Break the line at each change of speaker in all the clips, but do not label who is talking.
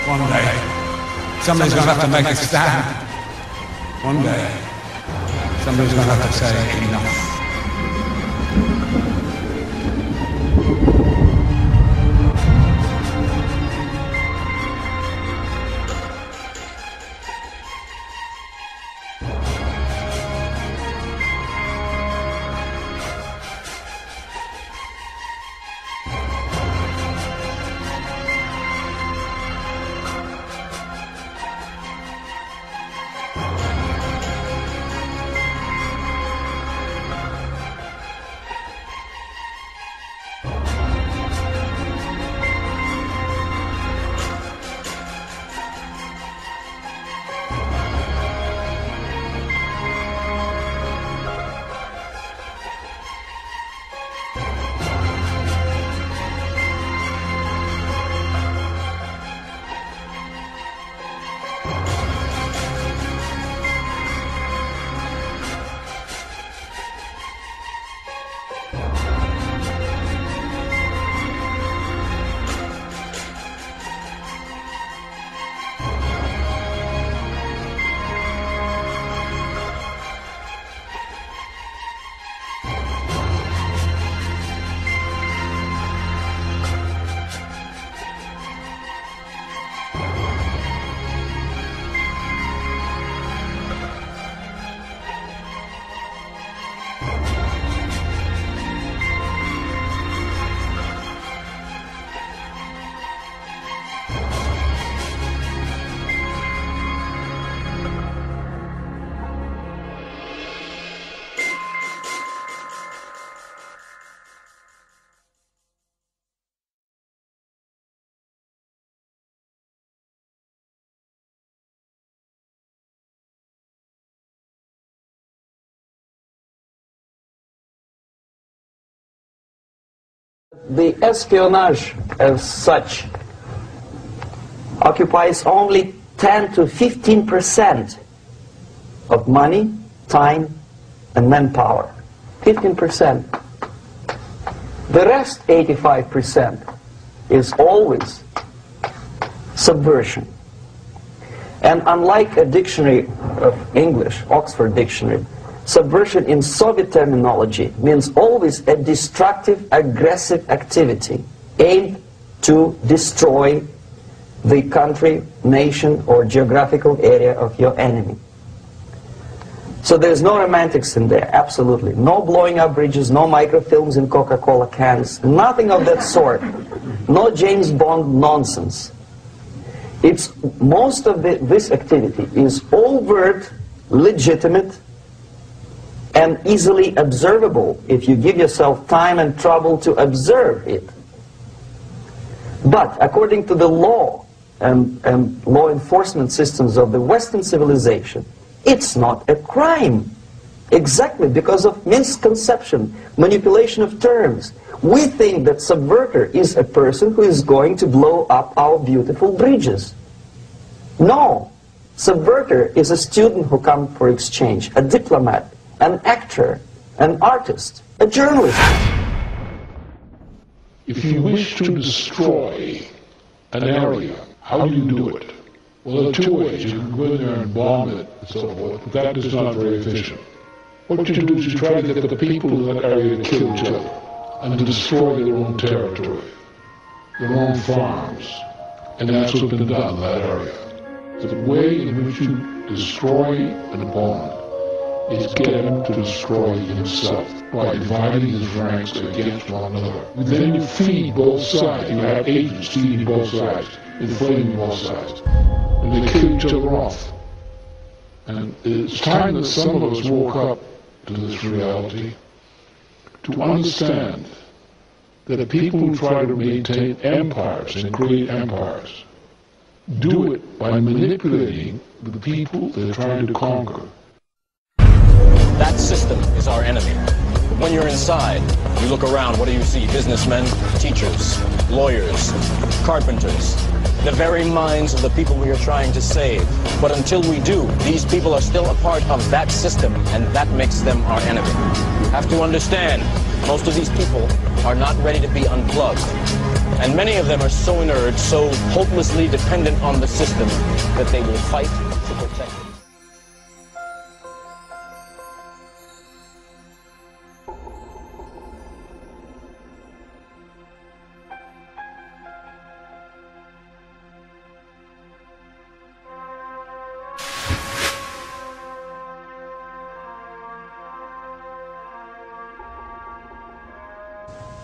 One day, somebody's going to have to make a stand. One day, somebody's going to have to say enough.
The espionage as such occupies only 10 to 15% of money, time, and manpower. 15%. The rest, 85%, is always subversion. And unlike a dictionary of English, Oxford Dictionary, subversion in Soviet terminology means always a destructive, aggressive activity aimed to destroy the country, nation, or geographical area of your enemy. So there's no romantics in there, absolutely. No blowing up bridges, no microfilms in Coca-Cola cans, nothing of that sort. No James Bond nonsense. It's most of this activity is overt, legitimate, and easily observable if you give yourself time and trouble to observe it. But according to the law and law enforcement systems of the Western civilization, it's not a crime. Exactly because of misconception, manipulation of terms. We think that subverter is a person who is going to blow up our beautiful bridges. No. Subverter is a student who comes for exchange, a diplomat, an actor, an artist, a journalist.
If you wish to destroy an area, how do you do it? Well, there are two ways. You can go in there and bomb it and so forth, but that is not very efficient. What you do is you try to get the people in that area to kill each other and to destroy their own territory, their own farms. And that's what's been done in that area. The way in which you destroy an opponent is get him to destroy himself by dividing his ranks against one another. Then you feed both sides. You have agents feeding both sides, inflaming both sides. And they kill each other off. And it's time that some of us woke up to this reality to understand that the people who try to maintain empires and create empires do it by manipulating the people they're trying to conquer.
That system is our enemy. When you're inside, you look around, what do you see? Businessmen, teachers, lawyers, carpenters, the very minds of the people we are trying to save. But until we do, these people are still a part of that system, and that makes them our enemy. You have to understand, most of these people are not ready to be unplugged. And many of them are so inert, so hopelessly dependent on the system, that they will fight to protect it.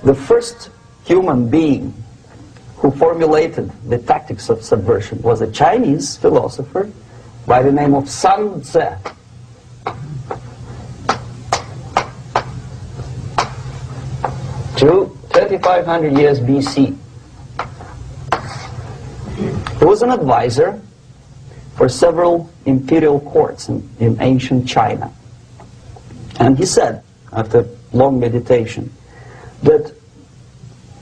The first human being who formulated the tactics of subversion was a Chinese philosopher by the name of Sun Tzu. To 2500 years BC. He was an advisor for several imperial courts in ancient China. And he said, after long meditation, that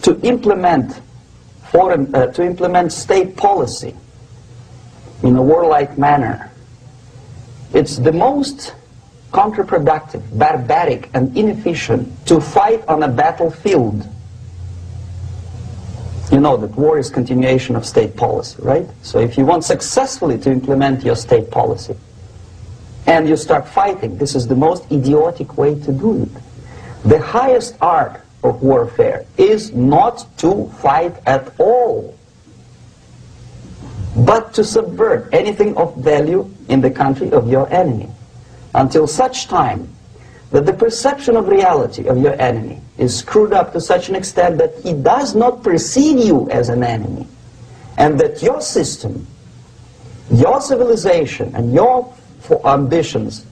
to implement state policy in a warlike manner, it's the most counterproductive, barbaric, and inefficient to fight on a battlefield. You know that war is continuation of state policy, right? So if you want successfully to implement your state policy and you start fighting, this is the most idiotic way to do it. The highest art of warfare is not to fight at all, but to subvert anything of value in the country of your enemy, until such time that the perception of reality of your enemy is screwed up to such an extent that he does not perceive you as an enemy, and that your system, your civilization, and your ambitions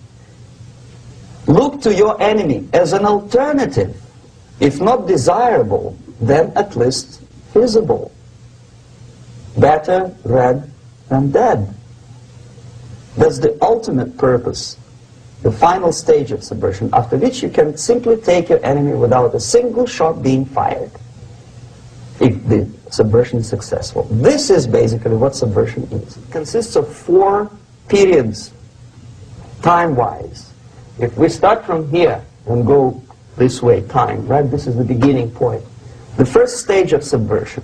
look to your enemy as an alternative, if not desirable, then at least feasible. Better red than dead. That's the ultimate purpose, the final stage of subversion, after which you can simply take your enemy without a single shot being fired, if the subversion is successful. This is basically what subversion is. It consists of 4 periods, time-wise. If we start from here and go this way, time, right? This is the beginning point. The first stage of subversion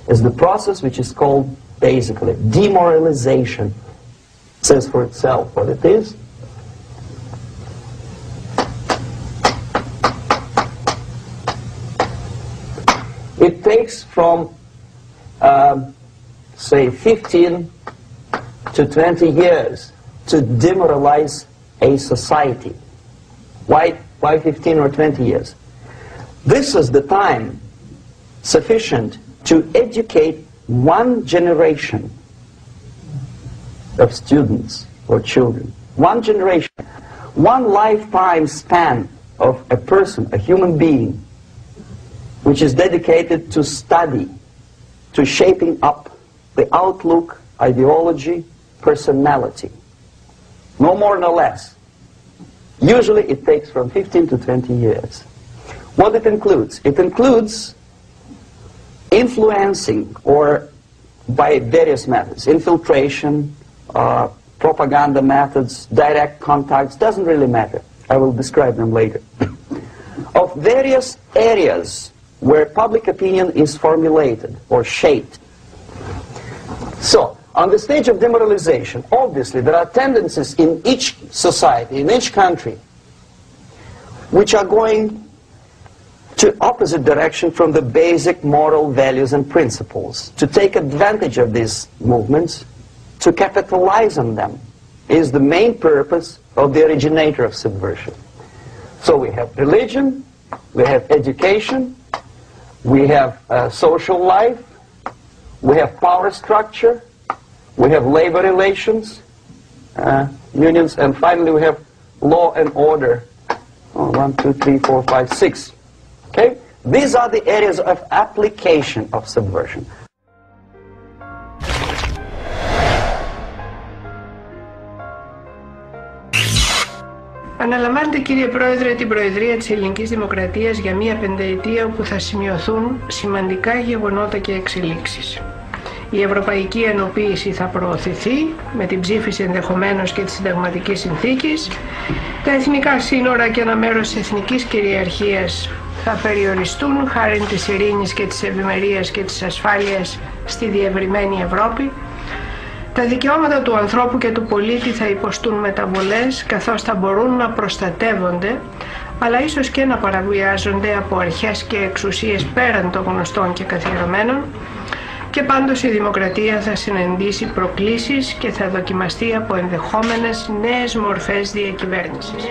is the process which is called, basically, demoralization. It says for itself what it is. It takes from, say, 15 to 20 years to demoralize a society. Why 15 or 20 years? This is the time sufficient to educate one generation of students or children. One generation. One lifetime span of a person, a human being, which is dedicated to study, to shaping up the outlook, ideology, personality. No more, no less. Usually it takes from 15 to 20 years. What it includes? It includes influencing, or by various methods, infiltration, propaganda methods, direct contacts, doesn't really matter. I will describe them later. Of various areas where public opinion is formulated or shaped. So, on the stage of demoralization, obviously there are tendencies in each society, in each country, which are going to opposite direction from the basic moral values and principles. To take advantage of these movements, to capitalize on them, is the main purpose of the originator of subversion. So we have religion, we have education, we have social life, we have power structure, we have labor relations, unions, and finally we have law and order. 1, 2, 3, 4, 5, 6. Okay? These are the areas of application of subversion.
Αναλαμβάνετε, κύριε Πρόεδρε, την Προεδρία της Ελληνικής Δημοκρατίας για μία πενταετία όπου θα σημειωθούν σημαντικά γεγονότα και εξελίξεις. Η ευρωπαϊκή ενοποίηση θα προωθηθεί με την ψήφιση ενδεχομένως και της συνταγματικής συνθήκης. Τα εθνικά σύνορα και ένα μέρος της εθνικής κυριαρχίας θα περιοριστούν χάρη της ειρήνης και της ευημερίας και της ασφάλειας στη διευρυμένη Ευρώπη. Τα δικαιώματα του ανθρώπου και του πολίτη θα υποστούν μεταβολές, καθώς θα μπορούν να προστατεύονται, αλλά ίσως και να παραβιάζονται από αρχές και εξουσίες πέραν των γνωστών και καθιερωμένων, και πάντως η δημοκρατία θα συναντήσει προκλήσεις και θα δοκιμαστεί από ενδεχόμενες νέες μορφές διακυβέρνησης.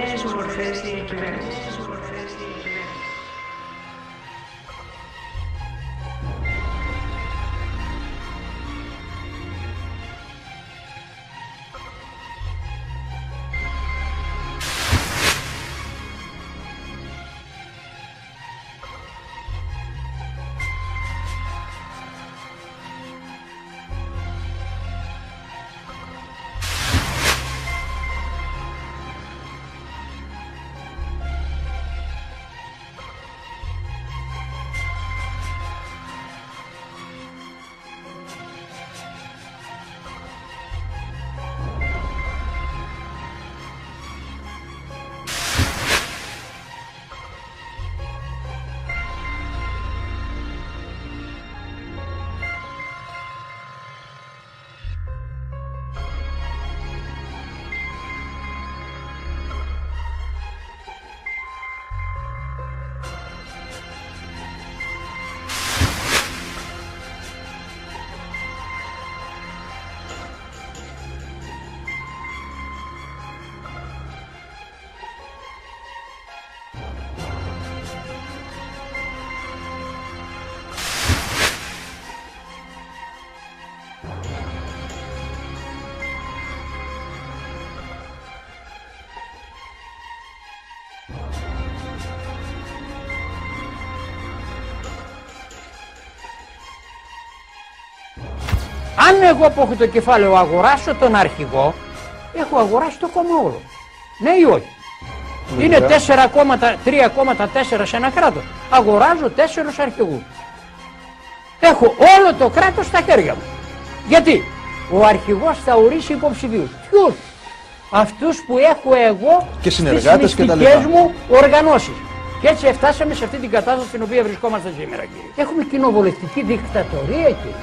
Αν εγώ που έχω το κεφάλαιο αγοράσω τον αρχηγό, έχω αγοράσει το κόμμα όλο. Ναι ή όχι? Είναι 3,4 σε ένα κράτος. Αγοράζω 4 αρχηγούς. Έχω όλο το κράτος στα χέρια μου. Γιατί? Ο αρχηγός θα ορίσει υποψηφίους. Ποιους? Αυτούς που έχω εγώ
και συνεργάτες
στις μυστικές μου οργανώσεις. Και έτσι φτάσαμε σε αυτή την κατάσταση στην οποία βρισκόμαστε σήμερα, κύριε. Έχουμε κοινοβουλευτική δικτατορία, κύριε.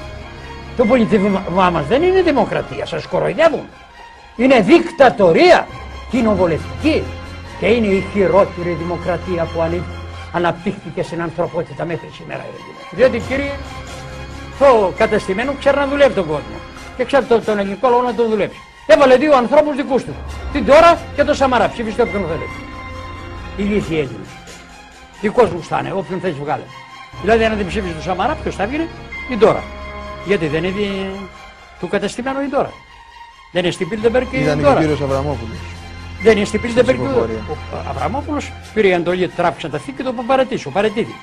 Το πολιτεύμα μας δεν είναι δημοκρατία, σας κοροϊδεύουν. Είναι δικτατορία κοινοβουλευτική και είναι η χειρότερη δημοκρατία που αναπτύχθηκε στην ανθρωπότητα μέχρι σήμερα. Διότι, κύριε, το κατεστημένο ξέρει να δουλεύει τον κόσμο και ξέρει τον ελληνικό λαό να τον δουλέψει. Έβαλε 2 ανθρώπους δικούς του, την Τώρα και τον Σαμαρά. Ψηφίστε όποιον θέλετε. Ηλίθιοι Έλληνες. Δικός μου θα είναι, όποιον θες βγάλε. Δηλαδή, αν δεν ψήφισε τον Σαμαρά, ποιος θα βγει? Την Τώρα. Γιατί δεν είναι του κατεστημένου η Τώρα. Δεν είναι στην Πίλτεμπεργκ η Τώρα.
Ήταν και ο κύριος Αβραμόπουλος.
Δεν είναι στην Πίλτεμπεργκ. Ο Αβραμόπουλος πήρε εντολή, τράβηξαν τα θήκη και το παρατήθηκε.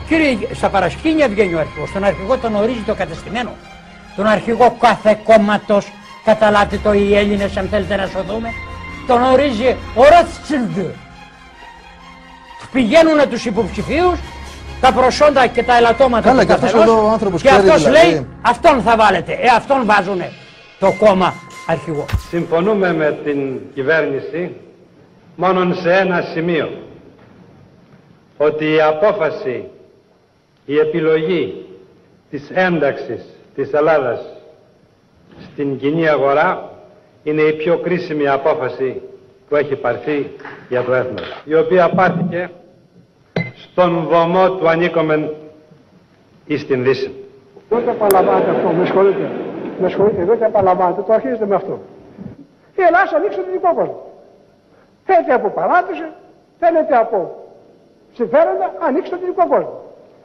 Κύριε, στα παρασκήνια βγαίνει ο αρχηγός. Τον αρχηγό τον ορίζει το κατεστημένο. Τον αρχηγό κάθε κόμματος, καταλάβετε το οι Έλληνες, αν θέλετε να σωθούμε, τον ορίζει ο Ρόθσιλντ. Πηγαίνουν τους υποψηφίους, τα προσόντα και τα ελαττώματα.
Καλά, και αυτός εδώ ο άνθρωπος
και αυτός
δηλαδή
λέει, αυτόν θα βάλετε. Αυτόν βάζουνε το κόμμα αρχηγό.
Συμφωνούμε με την κυβέρνηση μόνον σε ένα σημείο. Ότι η απόφαση, η επιλογή της ένταξης της Ελλάδας στην κοινή αγορά είναι η πιο κρίσιμη απόφαση που έχει πάρθει για το έθνος, η οποία πάρθηκε στον βωμό του ανήκομεν εις την Δύση.
Δεν το επαναλαμβάνετε αυτό, με συγχωρείτε, δεν το επαναλαμβάνετε, το αρχίζετε με αυτό. Η Ελλάδα ανοίξει τον δικό κόσμο. Θέλετε από παράδοση, θέλετε από συμφέροντα, ανοίξει τον δικό κόσμο.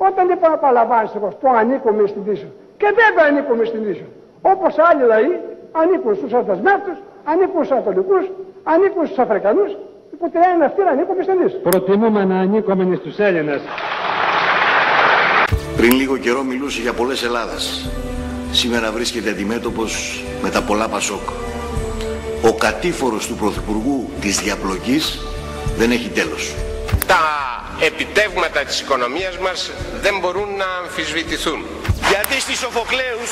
Όταν λοιπόν επαναλαμβάνεστε το ανήκουμε στην Δύση, και δεν το ανήκουμε στην Δύση, όπως άλλοι λαοί ανήκουν στους Αντασμεύτους, ανήκουν στους Ανατολικούς, ανήκουν στους Αφρικανούς, που τη λένε αυτοί να ανήκουμε στην Δύση.
Προτιμούμε να ανήκουμε στους Έλληνες.
Πριν λίγο καιρό μιλούσε για πολλές Ελλάδες. Σήμερα βρίσκεται αντιμέτωπος με τα πολλά Πασόκ. Ο κατήφορος του Πρωθυπουργού της διαπλοκής δεν έχει τέλος.
Τα επιτεύγματα της οικονομίας μας δεν μπορούν να αμφισβητηθούν.
Γιατί στις Σοφοκλέους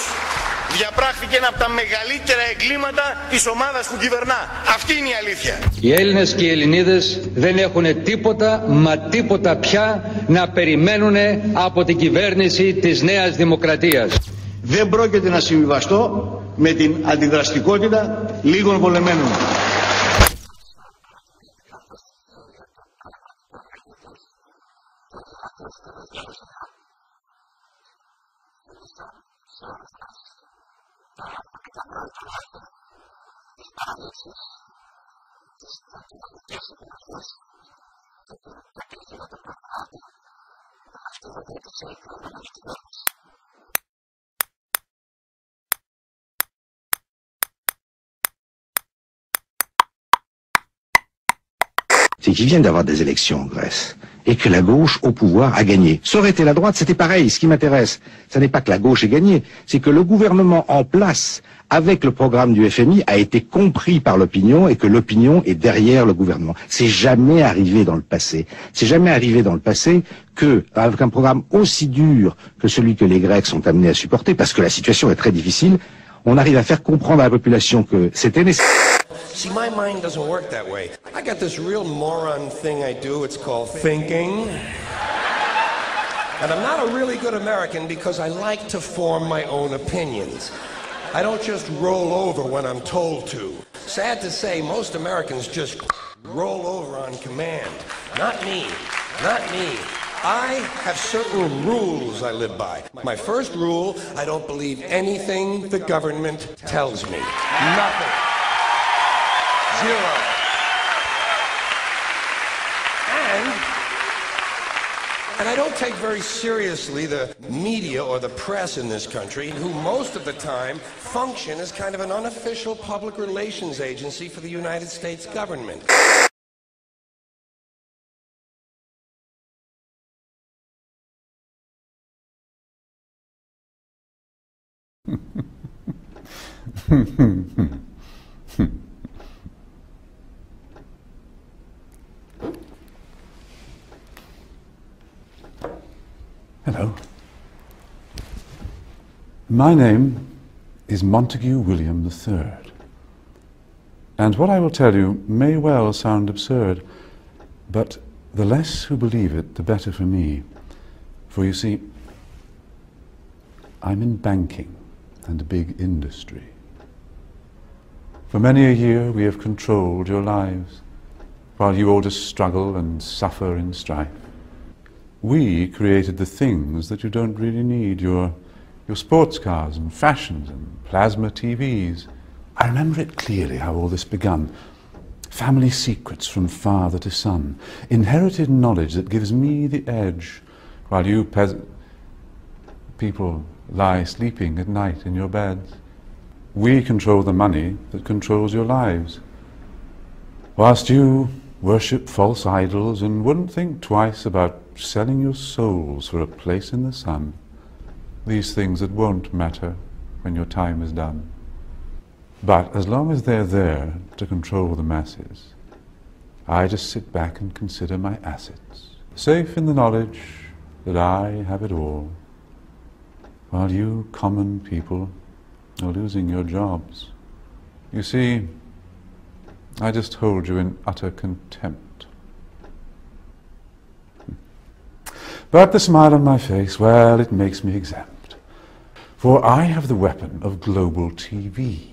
διαπράχθηκε ένα από τα μεγαλύτερα εγκλήματα της ομάδας που κυβερνά. Αυτή είναι η αλήθεια.
Οι Έλληνες και οι Ελληνίδες δεν έχουν τίποτα, μα τίποτα πια να περιμένουν από την κυβέρνηση της Νέας Δημοκρατίας.
Δεν πρόκειται να συμβιβαστώ με την αντιδραστικότητα λίγων πολεμένων.
C'est qu'il vient d'avoir des élections en Grèce et que la gauche au pouvoir a gagné. Ça aurait été la droite, c'était pareil. Ce qui m'intéresse, ce n'est pas que la gauche ait gagné, c'est que le gouvernement en place, avec le programme du FMI, a été compris par l'opinion et que l'opinion est derrière le gouvernement. C'est jamais arrivé dans le passé. C'est jamais arrivé dans le passé que, avec un programme aussi dur que celui que les Grecs sont amenés à supporter, parce que la situation est très difficile, on arrive à faire comprendre à la population que c'était nécessaire.
See, my mind doesn't work that way. I got this real moron thing I do. It's called thinking. And I'm not a really good American because I like to form my own opinions. I don't just roll over when I'm told to. Sad to say, most Americans just roll over on command. Not me. Not me. I have certain rules I live by. My first rule, I don't believe anything the government tells me. Nothing. Zero. And I don't take very seriously the media or the press in this country, who most of the time function as kind of an unofficial public relations agency for the United States government.
Hello. My name is Montague William III. And what I will tell you may well sound absurd, but the less who believe it, the better for me. For you see, I'm in banking and a big industry. For many a year we have controlled your lives, while you all just struggle and suffer in strife. We created the things that you don't really need, your sports cars and fashions and plasma TVs. I remember it clearly how all this begun. Family secrets from father to son, inherited knowledge that gives me the edge, while you people lie sleeping at night in your beds. We control the money that controls your lives. Whilst you worship false idols and wouldn't think twice about selling your souls for a place in the sun, these things that won't matter when your time is done. But as long as they're there to control the masses, I just sit back and consider my assets, safe in the knowledge that I have it all, while you common people are losing your jobs. You see, I just hold you in utter contempt. But the smile on my face, well, it makes me exempt. For I have the weapon of global TV,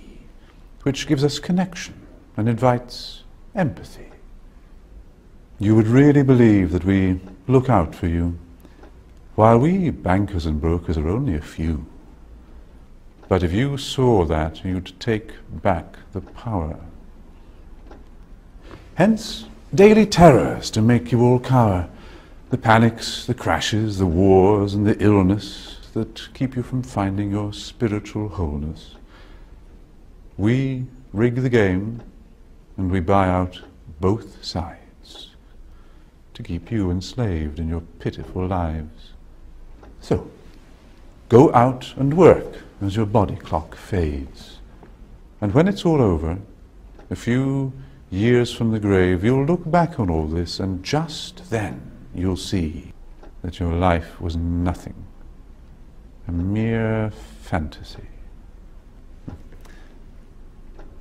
which gives us connection and invites empathy. You would really believe that we look out for you, while we bankers and brokers are only a few. But if you saw that, you'd take back the power. Hence, daily terrors to make you all cower. The panics, the crashes, the wars, and the illness that keep you from finding your spiritual wholeness. We rig the game, and we buy out both sides to keep you enslaved in your pitiful lives. So, go out and work as your body clock fades. And when it's all over, a few years from the grave, you'll look back on all this, and just then you'll see that your life was nothing, a mere fantasy,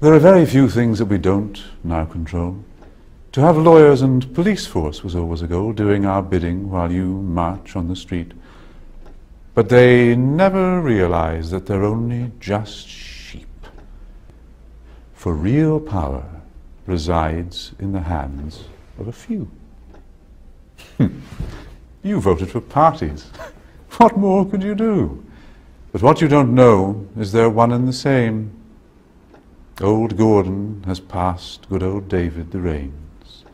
There are very few things that we don't now control. To have lawyers and police force was always a goal, doing our bidding while you march on the street. But they never realize that they're only just sheep. For real power resides in the hands of a few. You voted for parties. What more could you do? But what you don't know is they're one and the same. Old Gordon has passed good old David the reins,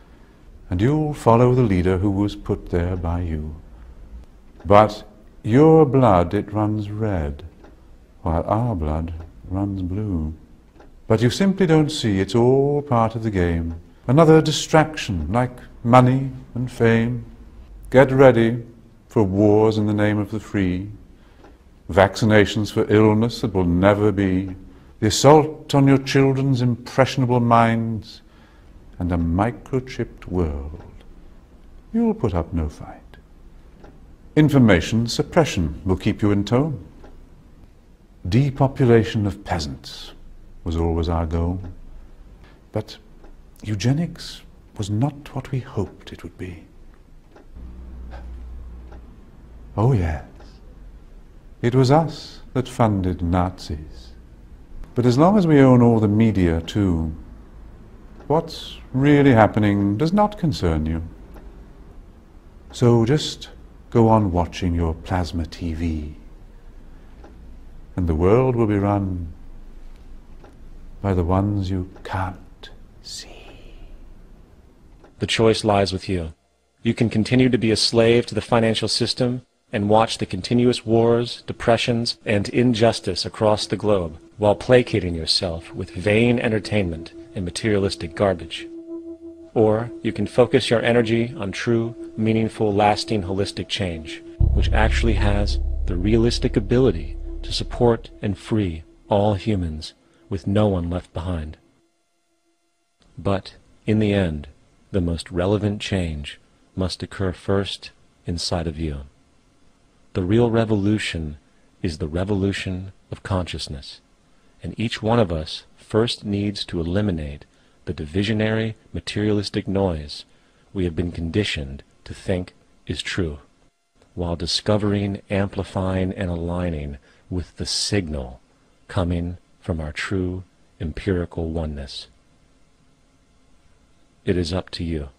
and you'll follow the leader who was put there by you. But your blood, it runs red, while our blood runs blue. But you simply don't see it's all part of the game. Another distraction, like money and fame. Get ready for wars in the name of the free, vaccinations for illness that will never be, the assault on your children's impressionable minds, and a microchipped world. You'll put up no fight. Information suppression will keep you in tone. Depopulation of peasants was always our goal. But eugenics was not what we hoped it would be. Oh yes, it was us that funded Nazis. But as long as we own all the media too, what's really happening does not concern you. So just go on watching your plasma TV, and the world will be run by the ones you can't see.
The choice lies with you. You can continue to be a slave to the financial system and watch the continuous wars, depressions, and injustice across the globe while placating yourself with vain entertainment and materialistic garbage. Or you can focus your energy on true, meaningful, lasting, holistic change, which actually has the realistic ability to support and free all humans with no one left behind. But, in the end, the most relevant change must occur first inside of you. The real revolution is the revolution of consciousness, and each one of us first needs to eliminate the divisionary, materialistic noise we have been conditioned to think is true, while discovering, amplifying, and aligning with the signal coming from our true empirical oneness. It is up to you.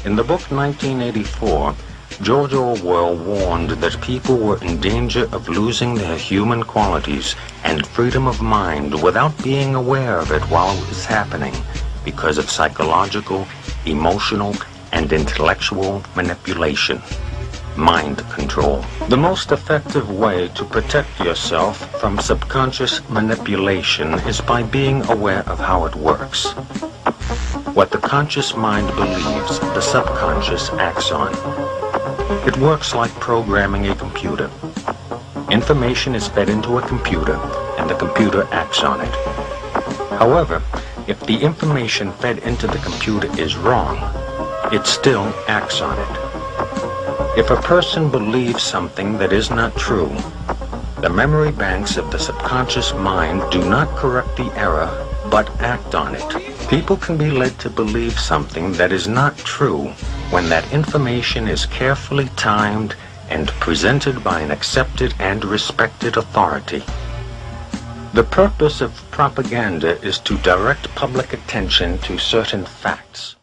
In the book 1984, George Orwell warned that people were in danger of losing their human qualities and freedom of mind without being aware of it while it was happening because of psychological, emotional, and intellectual manipulation. Mind control. The most effective way to protect yourself from subconscious manipulation is by being aware of how it works. What the conscious mind believes, the subconscious acts on. It works like programming a computer. Information is fed into a computer, and the computer acts on it. However, if the information fed into the computer is wrong, it still acts on it. If a person believes something that is not true, the memory banks of the subconscious mind do not correct the error, but act on it. People can be led to believe something that is not true when that information is carefully timed and presented by an accepted and respected authority. The purpose of propaganda is to direct public attention to certain facts.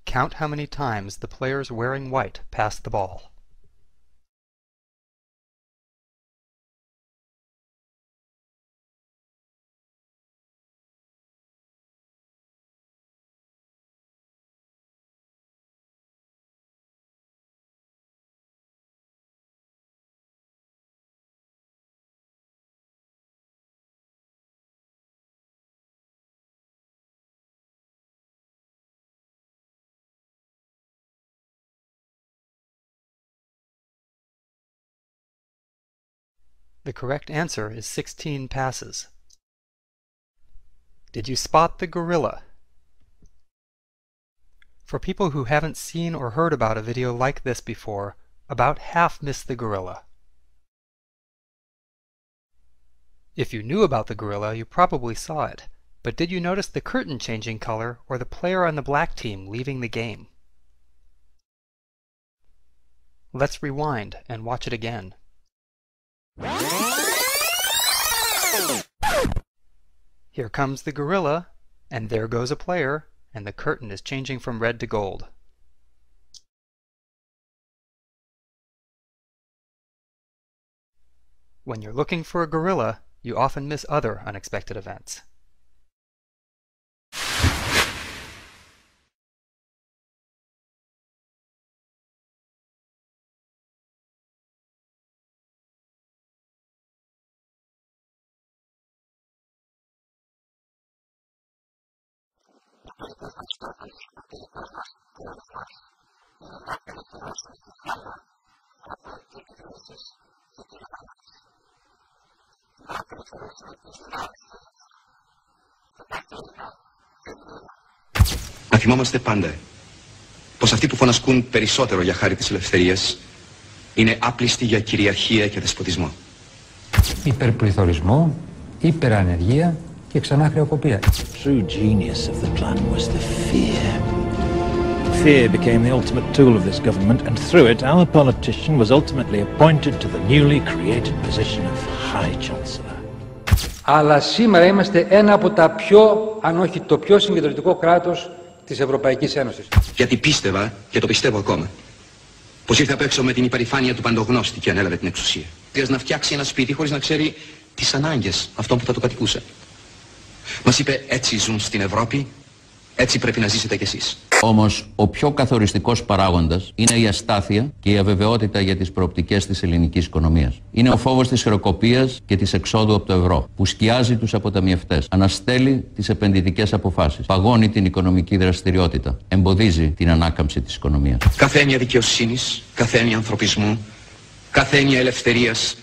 Count how many times the players wearing white pass the ball. The correct answer is 16 passes. Did you spot the gorilla? For people who haven't seen or heard about a video like this before, about half miss the gorilla. If you knew about the gorilla, you probably saw it, but did you notice the curtain changing color or the player on the black team leaving the game? Let's rewind and watch it again. Here comes the gorilla, and there goes a player, and the curtain is changing from red to gold. When you're looking for a gorilla, you often miss other unexpected events.
Να θυμόμαστε πάντα πως αυτοί που φωνασκούν περισσότερο για χάρη της ελευθερίας είναι άπλιστοι για κυριαρχία και δεσποτισμό.
Υπερπληθωρισμό, υπερανεργία και ξανά χρεοκοπία.
True genius of the plan was the fear. Fear became the ultimate tool of this government, and through it our politician was ultimately appointed to the newly created position of High Chancellor.
Αλλά σήμερα είμαστε ένα από τα πιο, αν όχι το πιο συγκεντρωτικό κράτος της Ευρωπαϊκής Ένωσης.
Γιατί πίστευα και το πιστεύω ακόμα πως ήρθε απ' έξω με την υπερηφάνεια του παντογνώστη και ανέλαβε την εξουσία. Να φτιάξει ένα σπίτι χωρίς να ξέρει τις ανάγκες αυτών που θα το κατοικούσε. Μας είπε έτσι ζουν στην Ευρώπη, έτσι πρέπει να ζήσετε κι εσείς.
Όμως ο πιο καθοριστικός παράγοντας είναι η αστάθεια και η αβεβαιότητα για τις προοπτικές της ελληνικής οικονομίας. Είναι ο φόβος της χρεοκοπίας και της εξόδου από το ευρώ, που σκιάζει τους αποταμιευτές, αναστέλει τις επενδυτικές αποφάσεις, παγώνει την οικονομική δραστηριότητα, εμποδίζει την ανάκαμψη της οικονομίας.
Κάθε έννοια δικαιοσύνης, κάθε έννοια ανθρωπισμού, κάθε έννοια ελευθερίας,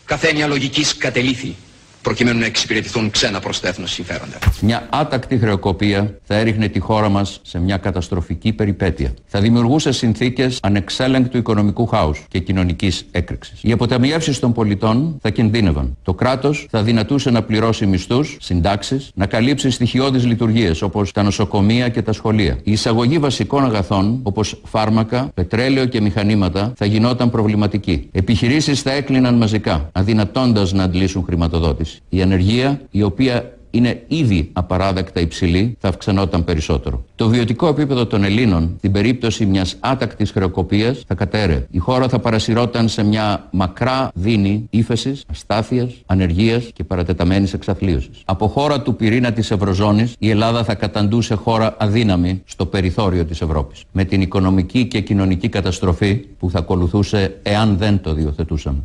κάθε έννοια λογικής κατελήθη, προκειμένου να εξυπηρετηθούν ξένα προς το έθνος συμφέροντα.
Μια άτακτη χρεοκοπία θα έριχνε τη χώρα μας σε μια καταστροφική περιπέτεια. Θα δημιουργούσε συνθήκες ανεξέλεγκτου οικονομικού χάους και κοινωνικής έκρηξης. Οι αποταμιεύσεις των πολιτών θα κινδύνευαν. Το κράτος θα δυνατούσε να πληρώσει μισθούς, συντάξεις, να καλύψει στοιχειώδεις λειτουργίες όπως τα νοσοκομεία και τα σχολεία. Η εισαγωγή βασικών αγαθών όπως φάρμακα, πετρέλαιο και μηχανήματα θα γινόταν προβληματική. Επιχειρήσεις θα έκλειναν μαζικά, αδυνατώντας να αντλήσουν χρηματοδότηση. Η ανεργία, η οποία είναι ήδη απαράδεκτα υψηλή, θα αυξανόταν περισσότερο. Το βιωτικό επίπεδο των Ελλήνων, στην περίπτωση μιας άτακτης χρεοκοπίας, θα κατέρεε. Η χώρα θα παρασυρώταν σε μια μακρά δίνη ύφεσης, αστάθειας, ανεργίας και παρατεταμένης εξαθλίωσης. Από χώρα του πυρήνα της Ευρωζώνης, η Ελλάδα θα καταντούσε χώρα αδύναμη στο περιθώριο της Ευρώπης, με την οικονομική και κοινωνική καταστροφή που θα ακολουθούσε εάν δεν το διοθετούσαμε.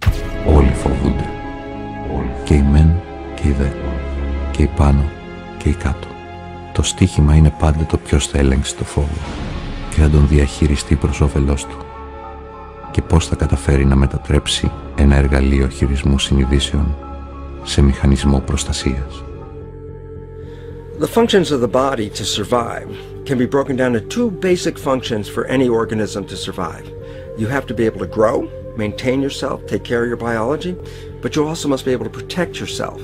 Όλοι φοβούνται. Και οι μεν και οι δε. Και οι πάνω και οι κάτω. Το στίχημα είναι πάντα το ποιος θα ελέγξει το φόβο και θα τον διαχειριστεί προς όφελός του. Και πώς θα καταφέρει να μετατρέψει ένα εργαλείο χειρισμού συνειδήσεων σε μηχανισμό προστασίας.
The functions of the body to survive can be broken down to two basic functions for any organism to survive. You have to be able to grow, maintain yourself, take care of your biology, but you also must be able to protect yourself.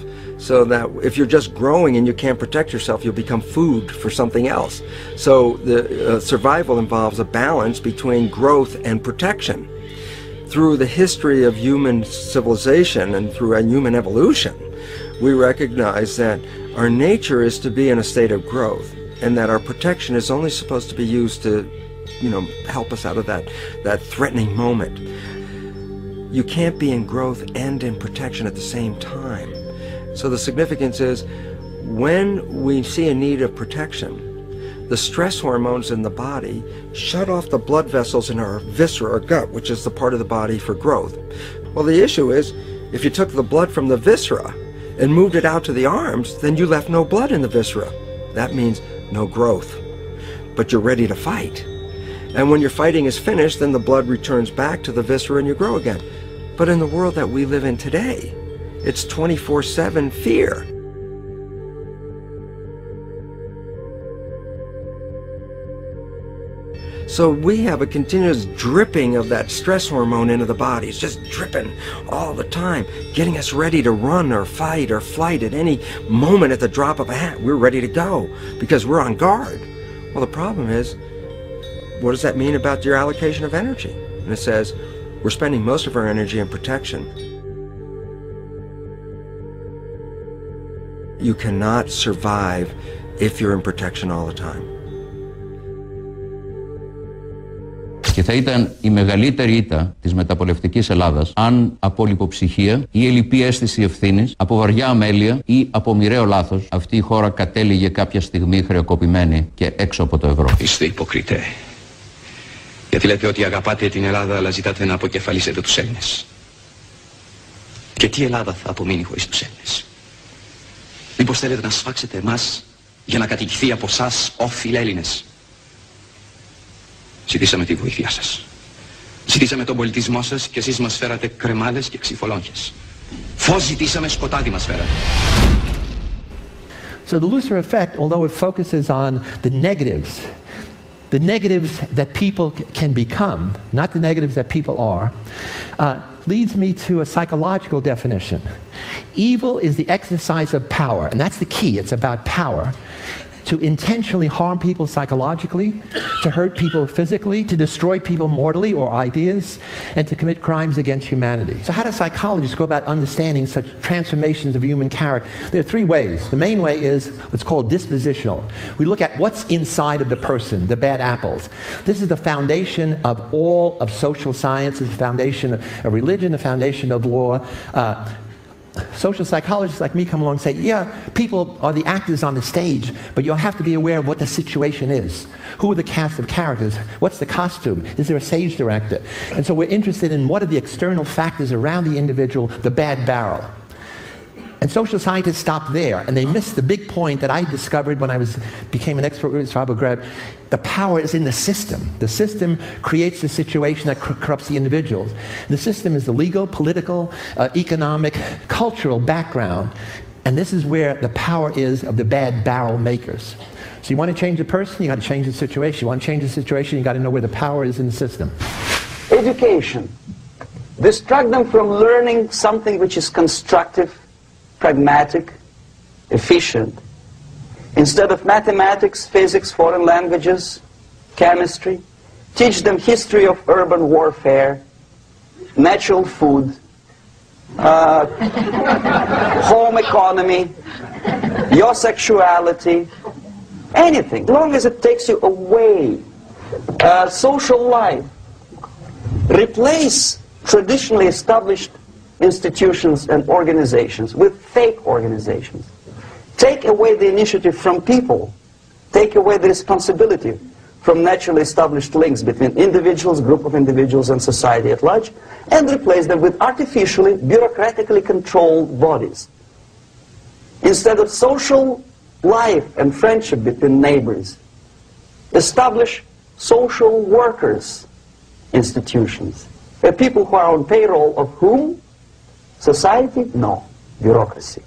So that if you're just growing and you can't protect yourself, you'll become food for something else. So the survival involves a balance between growth and protection. Through the history of human civilization and through human evolution, we recognize that our nature is to be in a state of growth, and that our protection is only supposed to be used to, help us out of that threatening moment. You can't be in growth and in protection at the same time. So the significance is, when we see a need of protection, the stress hormones in the body shut off the blood vessels in our viscera or gut, which is the part of the body for growth. Well, the issue is, if you took the blood from the viscera and moved it out to the arms, then you left no blood in the viscera. That means no growth. But you're ready to fight. And when your fighting is finished, then the blood returns back to the viscera and you grow again. But in the world that we live in today,
It's 24/7 fear. So we have a continuous dripping of that stress hormone into the body. It's just dripping all the time, getting us ready to run or fight or flight at any moment at the drop of a hat. We're ready to go because we're on guard. Well, the problem is, what does that mean about your allocation of energy? And it says, we're spending most of our energy in protection. You cannot survive if you're in protection all the time.
Και θα ήταν η μεγαλύτερη ήττα της μεταπολευτικής Ελλάδας αν από λιποψυχία ή ελλειπή αίσθηση ευθύνης, από βαριά αμέλεια ή από μοιραίο λάθος αυτή η χώρα κατέληγε κάποια στιγμή χρεοκοπημένη και έξω από το ευρώ.
Είστε υποκριτέ. Γιατί λέτε ότι αγαπάτε την Ελλάδα αλλά ζητάτε να αποκεφαλίσετε τους Έλληνες. Και τι Ελλάδα θα απομείνει χωρίς τους Έλληνες? Μήπως θέλετε να σφάξετε εμάς για να κατοικηθεί από εσάς όφιλ Έλληνες? Ζητήσαμε τη βοήθειά σας. Ζητήσαμε τον πολιτισμό σας και εσείς μας φέρατε κρεμάλες και ξυφολόγχες. Φως ζητήσαμε, σκοτάδι μας φέρατε.
So the Lucifer effect, although it focuses on the negatives that people can become, not the negatives that people are, leads me to a psychological definition. Evil is the exercise of power, and that's the key. It's about power. To intentionally harm people psychologically, to hurt people physically, to destroy people mortally or ideas, and to commit crimes against humanity. So how do psychologists go about understanding such transformations of human character? There are three ways. The main way is what's called dispositional. We look at what's inside of the person, the bad apples. This is the foundation of all of social science, the foundation of religion, the foundation of law. Social psychologists like me come along and say, yeah, people are the actors on the stage, but you'll have to be aware of what the situation is. Who are the cast of characters? What's the costume? Is there a stage director? And so we're interested in what are the external factors around the individual, the bad barrel. And social scientists stop there, and they miss the big point that I discovered when I became an expert with Abu Ghraib. The power is in the system. The system creates the situation that corrupts the individuals. The system is the legal, political, economic, cultural background, and this is where the power is of the bad barrel makers. So you want to change a person, you got to change the situation. You want to change the situation, you got to know where the power is in the system.
Education. Distract them from learning something which is constructive, pragmatic, efficient. Instead of mathematics, physics, foreign languages, chemistry, teach them history of urban warfare, natural food, home economy, your sexuality, anything, as long as it takes you away. Social life. Replace traditionally established institutions and organizations with fake organizations. Take away the initiative from people. Take away the responsibility from naturally established links between individuals, group of individuals, and society at large, and replace them with artificially, bureaucratically controlled bodies. Instead of social life and friendship between neighbors, establish social workers institutions. The people who are on payroll of whom? Society? No. Bureaucracy.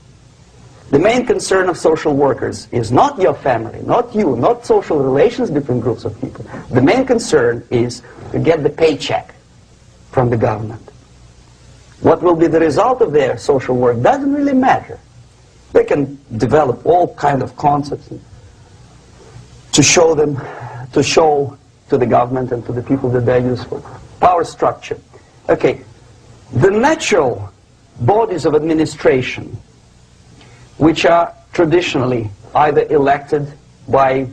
The main concern of social workers is not your family, not you, not social relations between groups of people. The main concern is to get the paycheck from the government. What will be the result of their social work doesn't really matter. They can develop all kind of concepts to show to the government and to the people that they're useful. Power structure. Okay, the natural bodies of administration, which are traditionally either elected by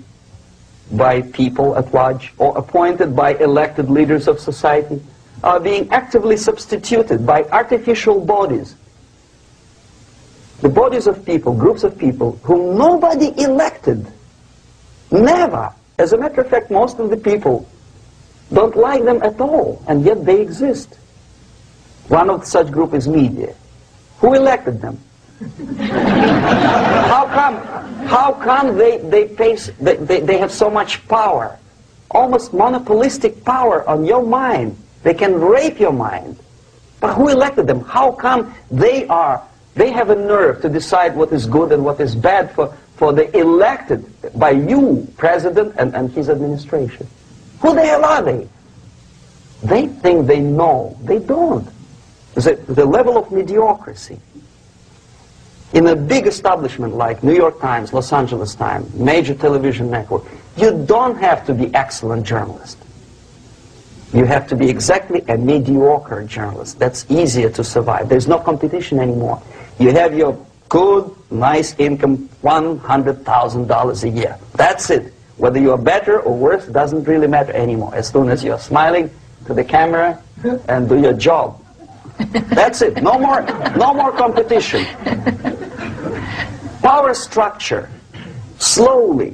people at large or appointed by elected leaders of society, are being actively substituted by artificial bodies. The bodies of people, groups of people whom nobody elected. Never. As a matter of fact, most of the people don't like them at all, and yet they exist. One of such group is media. Who elected them? How come they have so much power, almost monopolistic power on your mind? They can rape your mind. But who elected them? How come they are They have a nerve to decide what is good and what is bad for the elected by you, president, and his administration. Who the hell are they? They think they know. They don't. The level of mediocrity. In a big establishment like New York Times, Los Angeles Times, major television network, you don't have to be excellent journalist. You have to be exactly a mediocre journalist. That's easier to survive. There's no competition anymore. You have your good, nice income, $100,000 a year. That's it. Whether you are better or worse doesn't really matter anymore. As soon as you're smiling to the camera and do your job. That's it. No more competition. Power structure slowly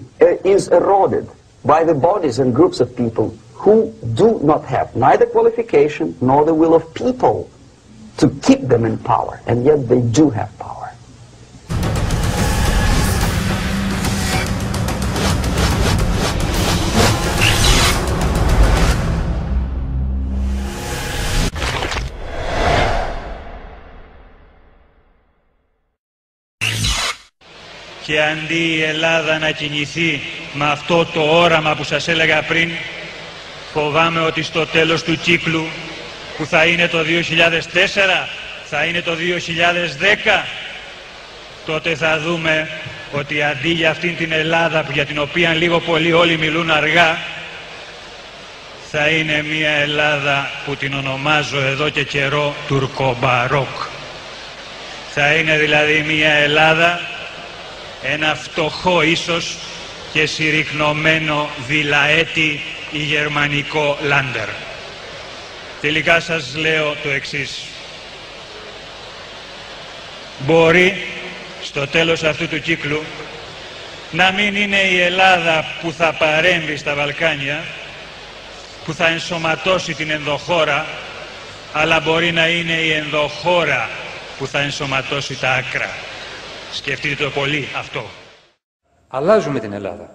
is eroded by the bodies and groups of people who do not have neither qualification nor the will of people to keep them in power, and yet they do have power.
Και αντί η Ελλάδα να κινηθεί με αυτό το όραμα που σας έλεγα πριν, φοβάμαι ότι στο τέλος του κύκλου, που θα είναι το 2004, θα είναι το 2010, τότε θα δούμε ότι αντί για αυτήν την Ελλάδα για την οποία λίγο πολύ όλοι μιλούν αργά, θα είναι μια Ελλάδα που την ονομάζω εδώ και καιρό τουρκομπαρόκ. Θα είναι δηλαδή μια Ελλάδα, ένα φτωχό ίσως και συρρυκνωμένο βιλαέτη ή γερμανικό λάντερ. Τελικά σας λέω το εξής. Μπορεί στο τέλος αυτού του κύκλου να μην είναι η Ελλάδα που θα παρέμβει στα Βαλκάνια, που θα ενσωματώσει την ενδοχώρα, αλλά μπορεί να είναι η ενδοχώρα που θα ενσωματώσει τα άκρα. Σκεφτείτε το πολύ αυτό.
Αλλάζουμε την Ελλάδα.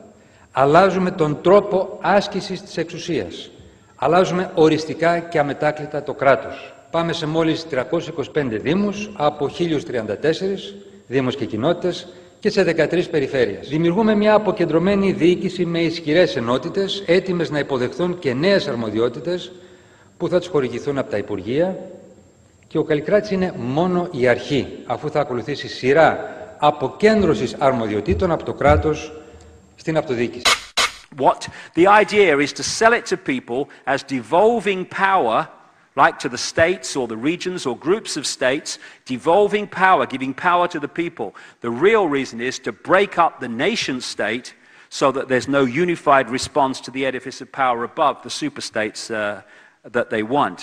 Αλλάζουμε τον τρόπο άσκησης της εξουσίας. Αλλάζουμε οριστικά και αμετάκλητα το κράτος. Πάμε σε μόλις 325 δήμους από 1034 δήμους και κοινότητες και σε 13 περιφέρειες. Δημιουργούμε μια αποκεντρωμένη διοίκηση με ισχυρές ενότητες, έτοιμες να υποδεχθούν και νέες αρμοδιότητες που θα τους χορηγηθούν από τα Υπουργεία, και ο Καλλικράτης είναι μόνο η αρχή, αφού θα ακολουθήσει σειρά αποκέντρωσης αρμοδιοτήτων από το κράτος στην αυτοδιοίκηση.
What the idea is to sell it to people as devolving power, like to the states or the regions or groups of states, devolving power, giving power to the people. The real reason is to break up the nation state so that there's no unified response to the edifice of power above, the superstates that they want.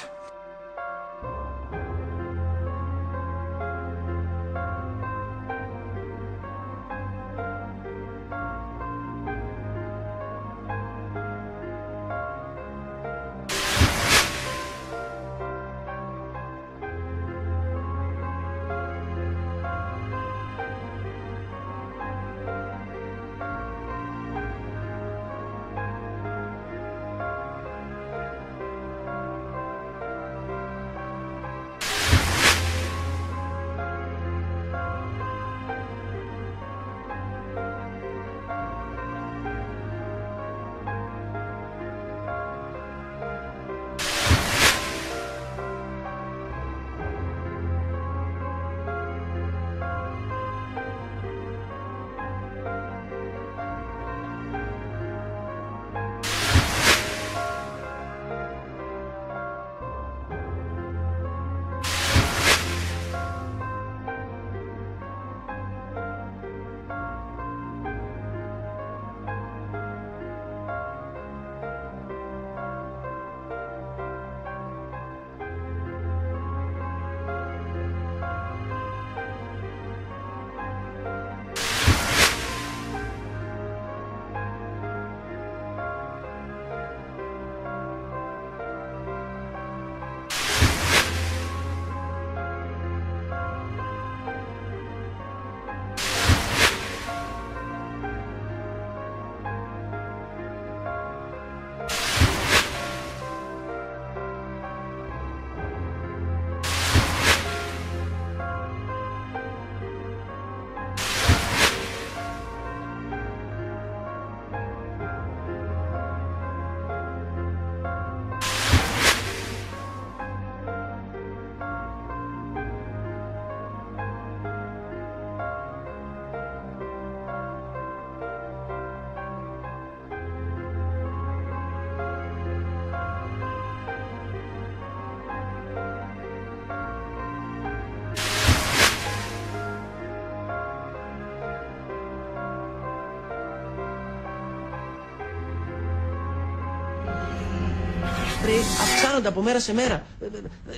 άνθροι αυξάνονται από μέρα σε μέρα.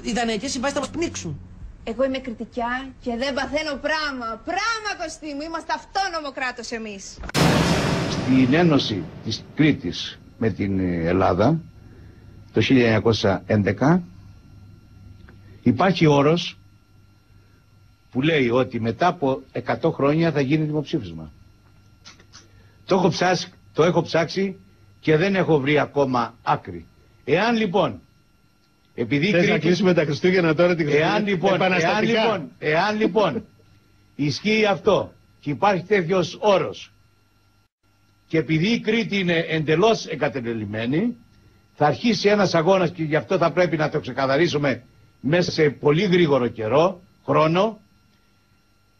Οι δανειακές συμβάσεις θα μας πνίξουν.
Εγώ είμαι κριτικιά και δεν παθαίνω πράγμα. Πράγμα, Κωστή μου, είμαστε αυτόνομο κράτος εμείς.
Στην ένωση της Κρήτης με την Ελλάδα το 1911 υπάρχει όρος που λέει ότι μετά από 100 χρόνια θα γίνει δημοψήφισμα. Το έχω ψάξει και δεν έχω βρει ακόμα άκρη. Εάν λοιπόν, επειδή
θες να κλείσουμε τα Χριστούγεννα τώρα την
εάν λοιπόν ισχύει αυτό και υπάρχει τέτοιος όρος και επειδή η Κρήτη είναι εντελώς εγκατελελειμμένη, θα αρχίσει ένας αγώνας και γι' αυτό θα πρέπει να το ξεκαθαρίσουμε μέσα σε πολύ γρήγορο χρόνο.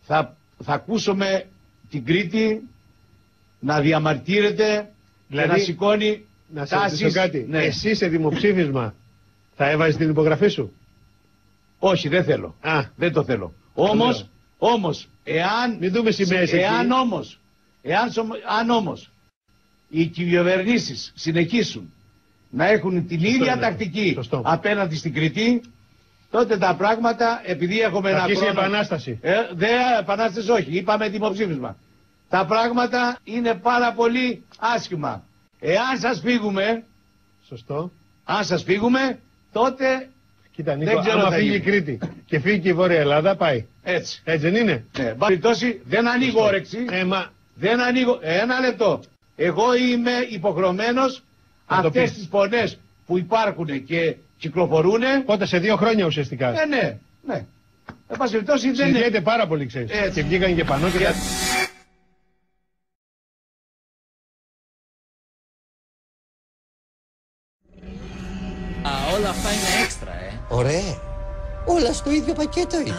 Θα ακούσουμε την Κρήτη να διαμαρτύρεται, δηλαδή, και να σηκώνει τάσεις.
Να κάτι.
Ναι.
Εσύ σε δημοψήφισμα θα έβαζες την υπογραφή σου?
Όχι, δεν θέλω. Δεν το θέλω. Όμως, εάν όμως οι κυβερνήσεις συνεχίσουν να έχουν την ίδια τακτική απέναντι στην Κρήτη, τότε τα πράγματα, επειδή έχουμε ένα χρόνο...
επανάσταση.
Επανάσταση όχι, είπαμε δημοψήφισμα. Τα πράγματα είναι πάρα πολύ άσχημα. Εάν σας φύγουμε...
Σωστό.
Αν σας φύγουμε, τότε...
Κοίτα Νίκο, άμα φύγει η Κρήτη και φύγει και η Βόρεια Ελλάδα, πάει.
Έτσι.
Έτσι δεν είναι?
Ναι, περιπτώσει, δεν ανοίγω όρεξη. Δεν ανοίγω... Ένα λεπτό. Εγώ είμαι υποχρεωμένος αυτές τις φωνές που υπάρχουν και κυκλοφορούν.
Πότε, σε 2 χρόνια ουσιαστικά?
Ναι. Εν πάση περιπτώσει δεν είναι.
Συνδέεται πάρα πολύ, ξέρεις. Και βγήκαν και πανώ και τα...
Όλα αυτά είναι έξτρα,
Ωραία. Όλα στο ίδιο πακέτο είναι.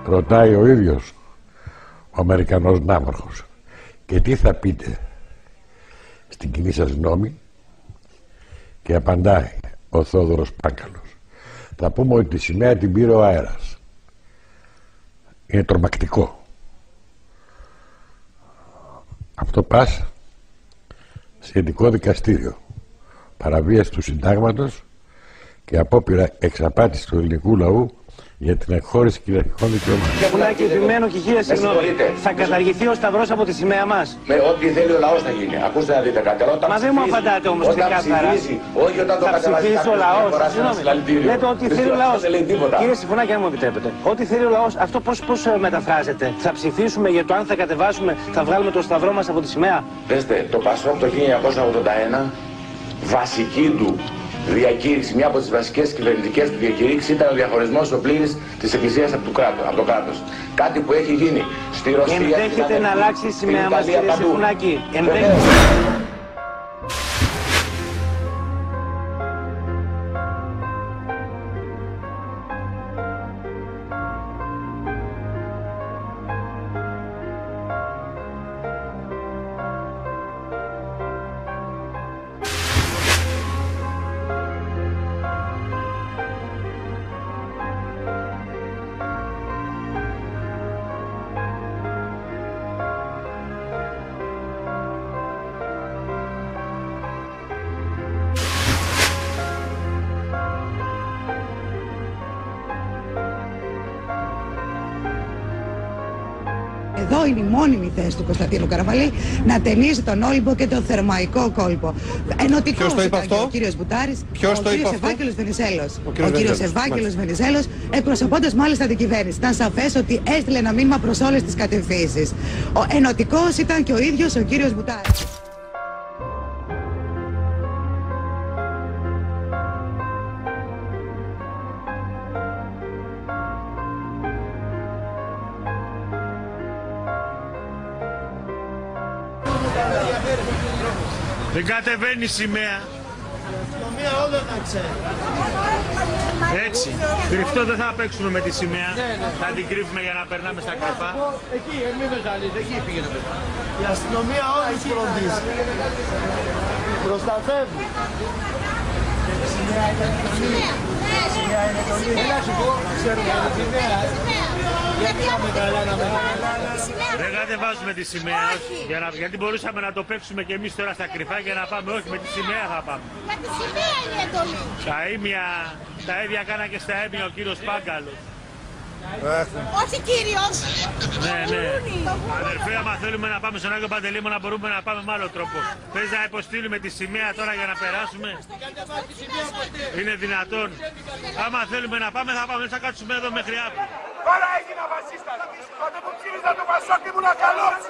Ρωτάει ο ίδιος ο Αμερικανός ναύαρχος. Και τι θα πείτε στην κοινή σας γνώμη? Και απαντάει ο Θόδωρος Πάγκαλος. Θα πούμε ότι τη σημαία την πήρε ο αέρας. Είναι τρομακτικό. Αυτό πας σε ειδικό δικαστήριο. Παραβίαση του συντάγματος και απόπειρα εξαπάτηση του ελληνικού λαού για την εκχώρηση κυριαρχικών δικαιωμάτων.
Καπουλάκι, επιμένω και χίλια συγγνώμη. Θα καταργηθεί ο σταυρός από τη σημαία μας.
Με ό,τι θέλει ο λαός θα γίνει. Ακούστε να δείτε κάτι.
Μα δεν μου απαντάτε όμως ξεκάθαρα.
Όχι όταν το κατεβάζει
κάποιος ο λαός. Λέτε ό,τι θέλει ο λαός. Κύριε Συμφωνάκη, αν μου επιτρέπετε. Ό,τι θέλει ο λαός, αυτό πώς μεταφράζεται? Θα ψηφίσουμε για το αν θα κατεβάσουμε, θα βγάλουμε το σταυρό μας από τη σημαία?
Δέστε, το ΠΑΣΟΚ το 1981 βασική του διακήρυξη, μια από τις βασικές κυβερνητικές του διακήρυξεις ήταν ο διαχωρισμός ο πλήρης της Εκκλησίας από το κράτος. Κάτι που έχει γίνει στη Ρωσία.
Ενδέχεται να αλλάξει η σημαία μας, κύριε Συμφωνάκη?
Εδώ είναι η μόνιμη θέση του Κωνσταντίνου Καραμαλή να ταινίζει τον Όλυμπο και τον Θερμαϊκό κόλπο. Ενωτικός ήταν και ο κύριος Μπουτάρης, ο κύριος Ευάγγελος Βενιζέλος. Ο κύριος Ευάγγελος Βενιζέλος, εκπροσωπώντας μάλιστα την κυβέρνηση. Ήταν σαφές ότι έστειλε ένα μήνυμα προς όλες τις κατευθύνσεις. Ο ενωτικός ήταν και ο ίδιος ο κύριος Μπουτάρης.
Δεν κατεβαίνει σημαία. Έτσι. Κρυφτό δεν θα παίξουμε με τη σημαία. Θα την κρύβουμε για να περνάμε στα κρυφά.
Εκεί, μην με ζαλείτε, εκεί πήγαινε. Η αστυνομία όλους φροντίζει. Προστατεύει. Σημαία είναι το λί. Σημαία είναι το λί. Έλα σου πω, ξέρουμε για τη σημαία. Γιατί πάμε καλά να
δεν κατεβάζουμε τη σημαία, γιατί μπορούσαμε να το παίξουμε και εμείς τώρα στα κρυφά για να πάμε, όχι με τη σημαία θα πάμε.
Με τη σημαία είναι εντολή.
Τα ίδια κάνα και στα έμια ο κύριος Πάγκαλος.
Όχι κύριος.
Ναι. Αδερφέ, άμα θέλουμε να πάμε στον Άγιο Παντελήμωνα μπορούμε να πάμε με άλλο τρόπο. Θες να υποστείλουμε τη σημαία τώρα για να περάσουμε? Είναι δυνατόν? Άμα θέλουμε να πάμε θα πάμε, θα κάτσουμε εδώ μέχρι αύριο.
Τώρα έγινα φασίστας. Τότε που ψήφιζα το Πασόκ ήμουνα καλός.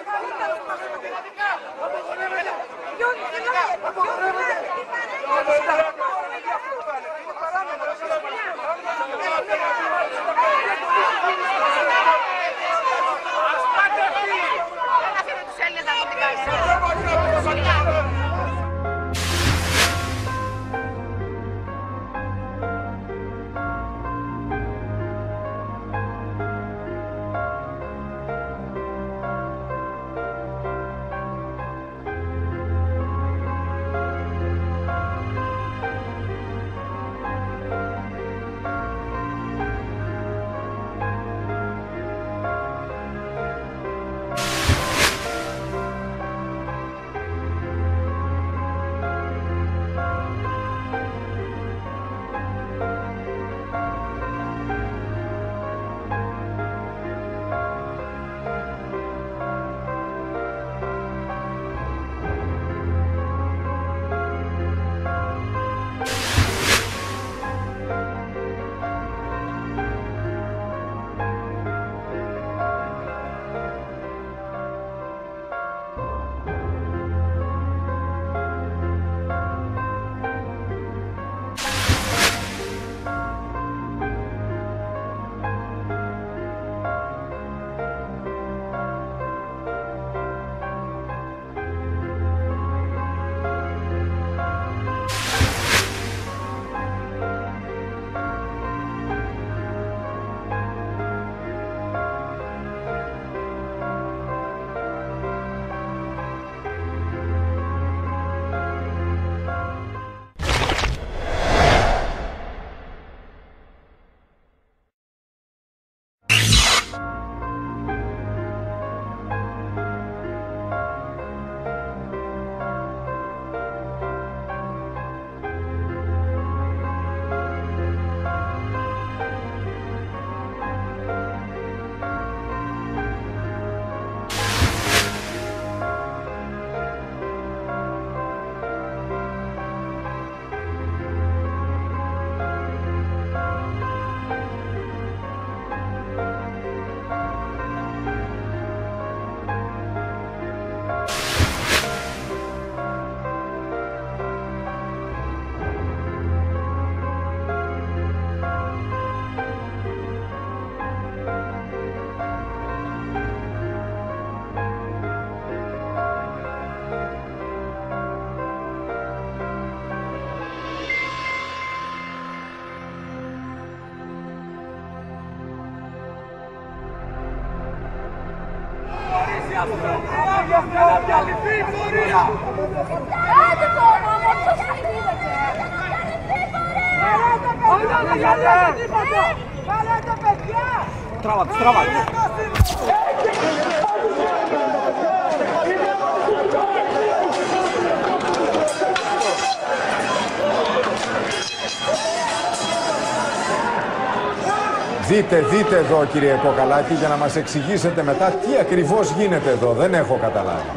Δείτε εδώ, κύριε Κοκαλάκη, για να μας εξηγήσετε μετά τι ακριβώς γίνεται εδώ. Δεν έχω καταλάβει.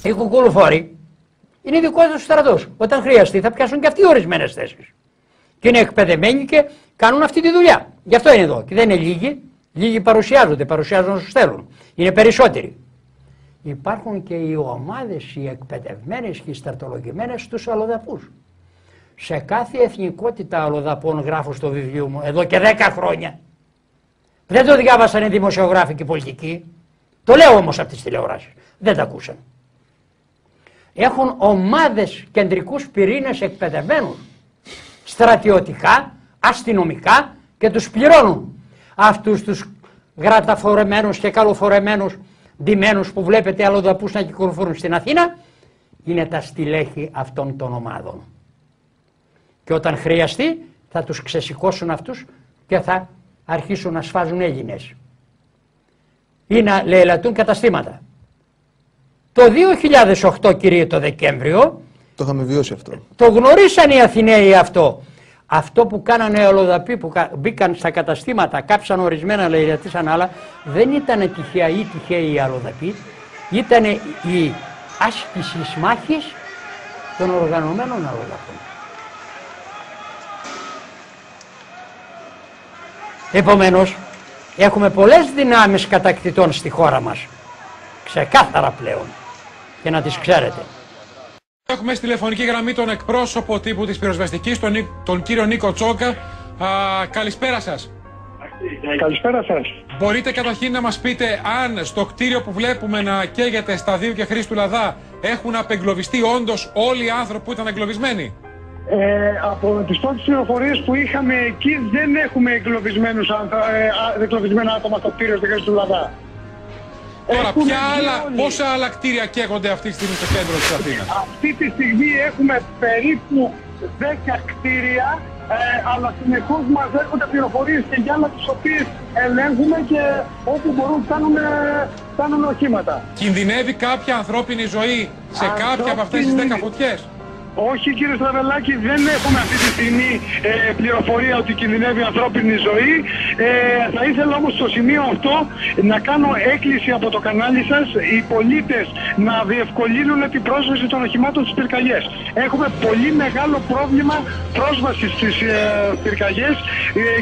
Οι κουκουλοφόροι είναι δικό τους στρατός. Όταν χρειαστεί θα πιάσουν και αυτοί ορισμένες θέσεις. Και είναι εκπαιδευμένοι και κάνουν αυτή τη δουλειά. Γι' αυτό είναι εδώ. Και δεν είναι λίγοι. Λίγοι παρουσιάζουν όσους θέλουν. Είναι περισσότεροι. Υπάρχουν και οι ομάδες, οι εκπαιδευμένες και οι στρατολογημένες στους αλλοδαπούς. Σε κάθε εθνικότητα αλλοδαπών γράφω στο βιβλίο μου εδώ και 10 χρόνια. Δεν το διάβασαν οι δημοσιογράφοι και οι πολιτικοί. Το λέω όμως από τις τηλεοράσεις. Δεν τα ακούσαν. Έχουν ομάδες, κεντρικούς πυρήνες εκπαιδευμένους. Στρατιωτικά, αστυνομικά και τους πληρώνουν. Αυτούς τους γραταφορεμένους και καλοφορεμένους ντυμένους που βλέπετε αλλοδαπούς να κυκλοφορούν στην Αθήνα είναι τα στελέχη αυτών των ομάδων. Και όταν χρειαστεί θα τους ξεσηκώσουν αυτούς και θα αρχίσουν να σφάζουν Έλληνες ή να λαιλατούν καταστήματα. Το 2008, κύριε, το Δεκέμβριο,
το είχαμε βιώσει αυτό.
Το γνωρίσαν οι Αθηναίοι αυτό. Αυτό που κάνανε οι αλλοδαποί που μπήκαν στα καταστήματα, κάψαν ορισμένα, λαιλατήσαν άλλα, δεν ήταν τυχαία ή τυχαίοι οι αλλοδαποί, ήταν η άσκηση μάχης των οργανωμένων αλλοδαπών. Επομένως, έχουμε πολλές δυνάμεις κατακτητών στη χώρα μας. Ξεκάθαρα πλέον. Και να τις ξέρετε.
Έχουμε στη τηλεφωνική γραμμή τον εκπρόσωπο τύπου της πυροσβεστικής, τον κύριο Νίκο Τσόκα. Καλησπέρα σας.
Καλησπέρα σας.
Μπορείτε καταρχήν να μας πείτε αν στο κτίριο που βλέπουμε να καίγεται στα Δίου και Χρήστου Λαδά έχουν απεγκλωβιστεί όντως όλοι οι άνθρωποι που ήταν εγκλωβισμένοι?
Από τις πρώτες πληροφορίες που είχαμε εκεί δεν έχουμε εγκλωβισμένα άτομα στο κτίριο στη Χρήστου Λαδά.
Τώρα, πόσα άλλα κτίρια καίγονται αυτή τη στιγμή στο κέντρο της Αθήνας?
Αυτή τη στιγμή έχουμε περίπου 10 κτίρια, αλλά συνεχώς μας έρχονται πληροφορίες και για άλλα τις οποίες ελέγχουμε και όπου μπορούν φτάνουν οχήματα.
Κινδυνεύει κάποια ανθρώπινη ζωή σε κάποια από αυτές τις 10 φωτιές?
Όχι, κύριε Στραβελάκη, δεν έχουμε αυτή τη στιγμή πληροφορία ότι κινδυνεύει ανθρώπινη ζωή. Θα ήθελα όμως στο σημείο αυτό να κάνω έκκληση από το κανάλι σας οι πολίτες να διευκολύνουν την πρόσβαση των οχημάτων στις πυρκαγιές. Έχουμε πολύ μεγάλο πρόβλημα πρόσβασης στις πυρκαγιές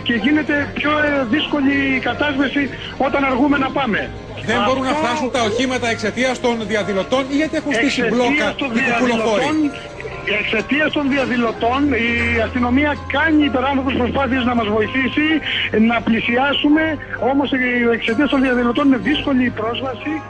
και γίνεται πιο δύσκολη η κατάσβεση όταν αργούμε να πάμε.
Δεν μπορούν να φτάσουν τα οχήματα εξαιτίας των διαδηλωτών ή γιατί έχουν στήσει μπλόκα οι κουκουλοφόροι?
Εξαιτίας των διαδηλωτών η αστυνομία κάνει υπεράνθρωπες προσπάθειες να μας βοηθήσει να πλησιάσουμε, όμως εξαιτίας των διαδηλωτών είναι δύσκολη η πρόσβαση.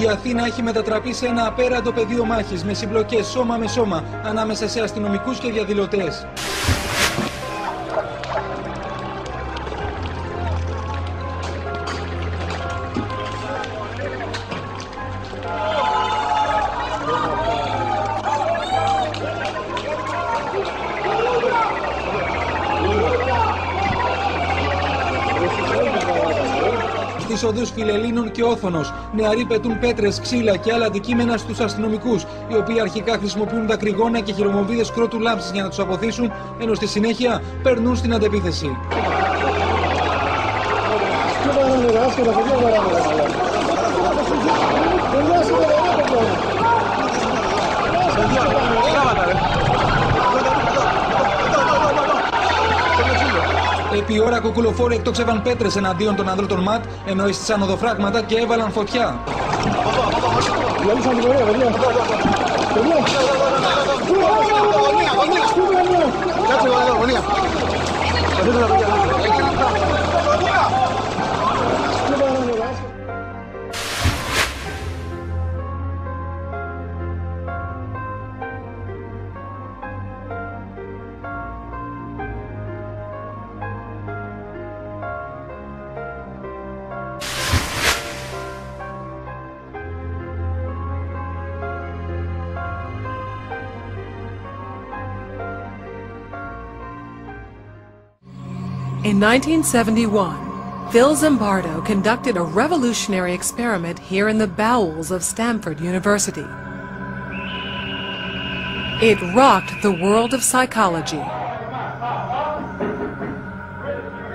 Η Αθήνα έχει μετατραπεί σε ένα απέραντο πεδίο μάχης με συμπλοκές σώμα με σώμα ανάμεσα σε αστυνομικούς και διαδηλωτές. Στις οδούς Φιλελλήνων και Όθωνος, νεαροί πετούν πέτρες, ξύλα και άλλα αντικείμενα στους αστυνομικούς, οι οποίοι αρχικά χρησιμοποιούν δακρυγόνα και χειρομοβίδες κρότου λάμψης για να τους αποθήσουν, ενώ στη συνέχεια περνούν στην αντεπίθεση. Επί ώρα κουκουλοφόροι εκτόξευαν πέτρες εναντίον των ανδρών των ΜΑΤ, ενώ έστησαν οδοφράγματα και έβαλαν φωτιά.
In 1971, Phil Zimbardo conducted a revolutionary experiment here in the bowels of Stanford University. It rocked the world of psychology.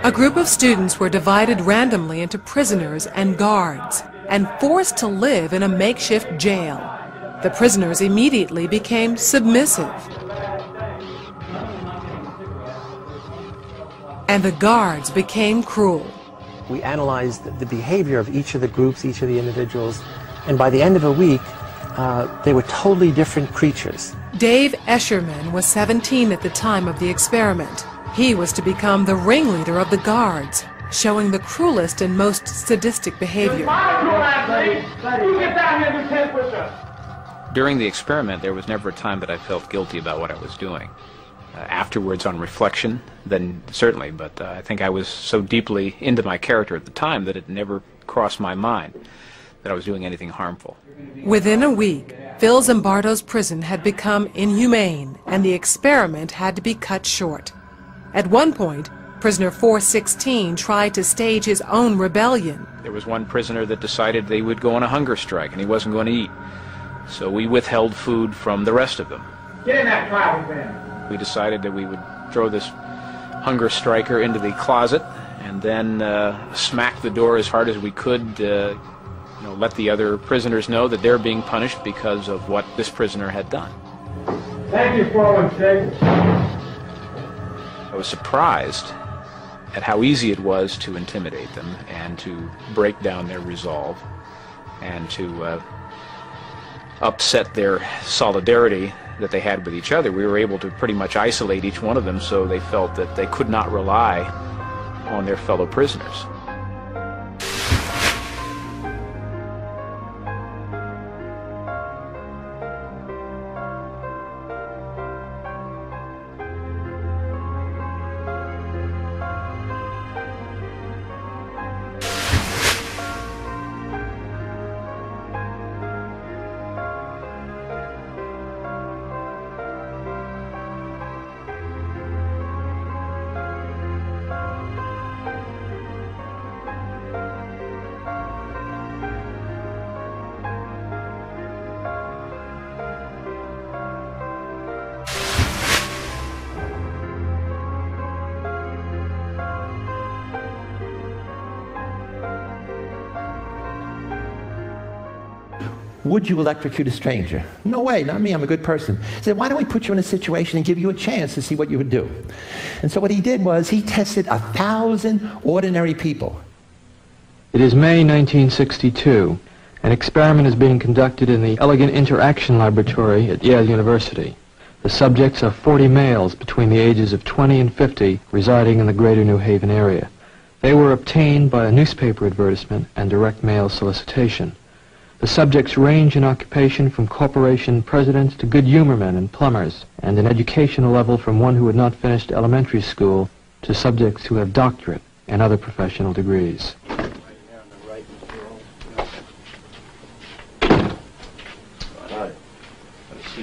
A group of students were divided randomly into prisoners and guards and forced to live in a makeshift jail. The prisoners immediately became submissive. And the guards became cruel.
We analyzed the behavior of each of the groups, each of the individuals, and by the end of a week, they were totally different creatures.
Dave Escherman was 17 at the time of the experiment. He was to become the ringleader of the guards, showing the cruelest and most sadistic behavior.
During the experiment, there was never a time that I felt guilty about what I was doing. Afterwards, on reflection, then certainly, but I think I was so deeply into my character at the time that it never crossed my mind that I was doing anything harmful.
Within a week, Phil Zimbardo's prison had become inhumane, and the experiment had to be cut short. At one point, prisoner 416 tried to stage his own rebellion.
There was one prisoner that decided they would go on a hunger strike, and he wasn't going to eat. So we withheld food from the rest of them.
Get in that closet, then.
We decided that we would throw this hunger striker into the closet and then smack the door as hard as we could, let the other prisoners know that they're being punished because of what this prisoner had done.
Thank you, 416.
I was surprised at how easy it was to intimidate them and to break down their resolve and to upset their solidarity that they had with each other. We were able to pretty much isolate each one of them so they felt that they could not rely on their fellow prisoners.
Would you electrocute a stranger? No way, not me, I'm a good person. He said, why don't we put you in a situation and give you a chance to see what you would do? And so what he did was he tested 1,000 ordinary people.
It is May 1962. An experiment is being conducted in the Elegant Interaction Laboratory at Yale University. The subjects are 40 males between the ages of 20 and 50 residing in the greater New Haven area. They were obtained by a newspaper advertisement and direct mail solicitation. The subjects range in occupation from corporation presidents to good humormen and plumbers, and in educational level from one who had not finished elementary school to subjects who have doctorate and other professional degrees.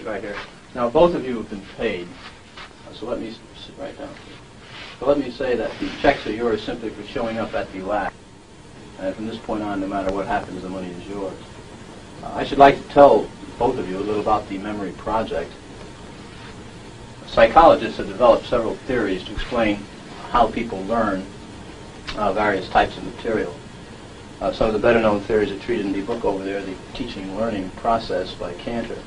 Right here. Now, both of you have been paid, so let me sit right down. So let me say that the checks are yours simply for showing up at the lab. And from this point on, no matter what happens, the money is yours. I should like to tell both of you a little about the Memory Project. Psychologists have developed several theories to explain how people learn various types of material. Some of the better-known theories are treated in the book over there, The Teaching and Learning Process by Cantor.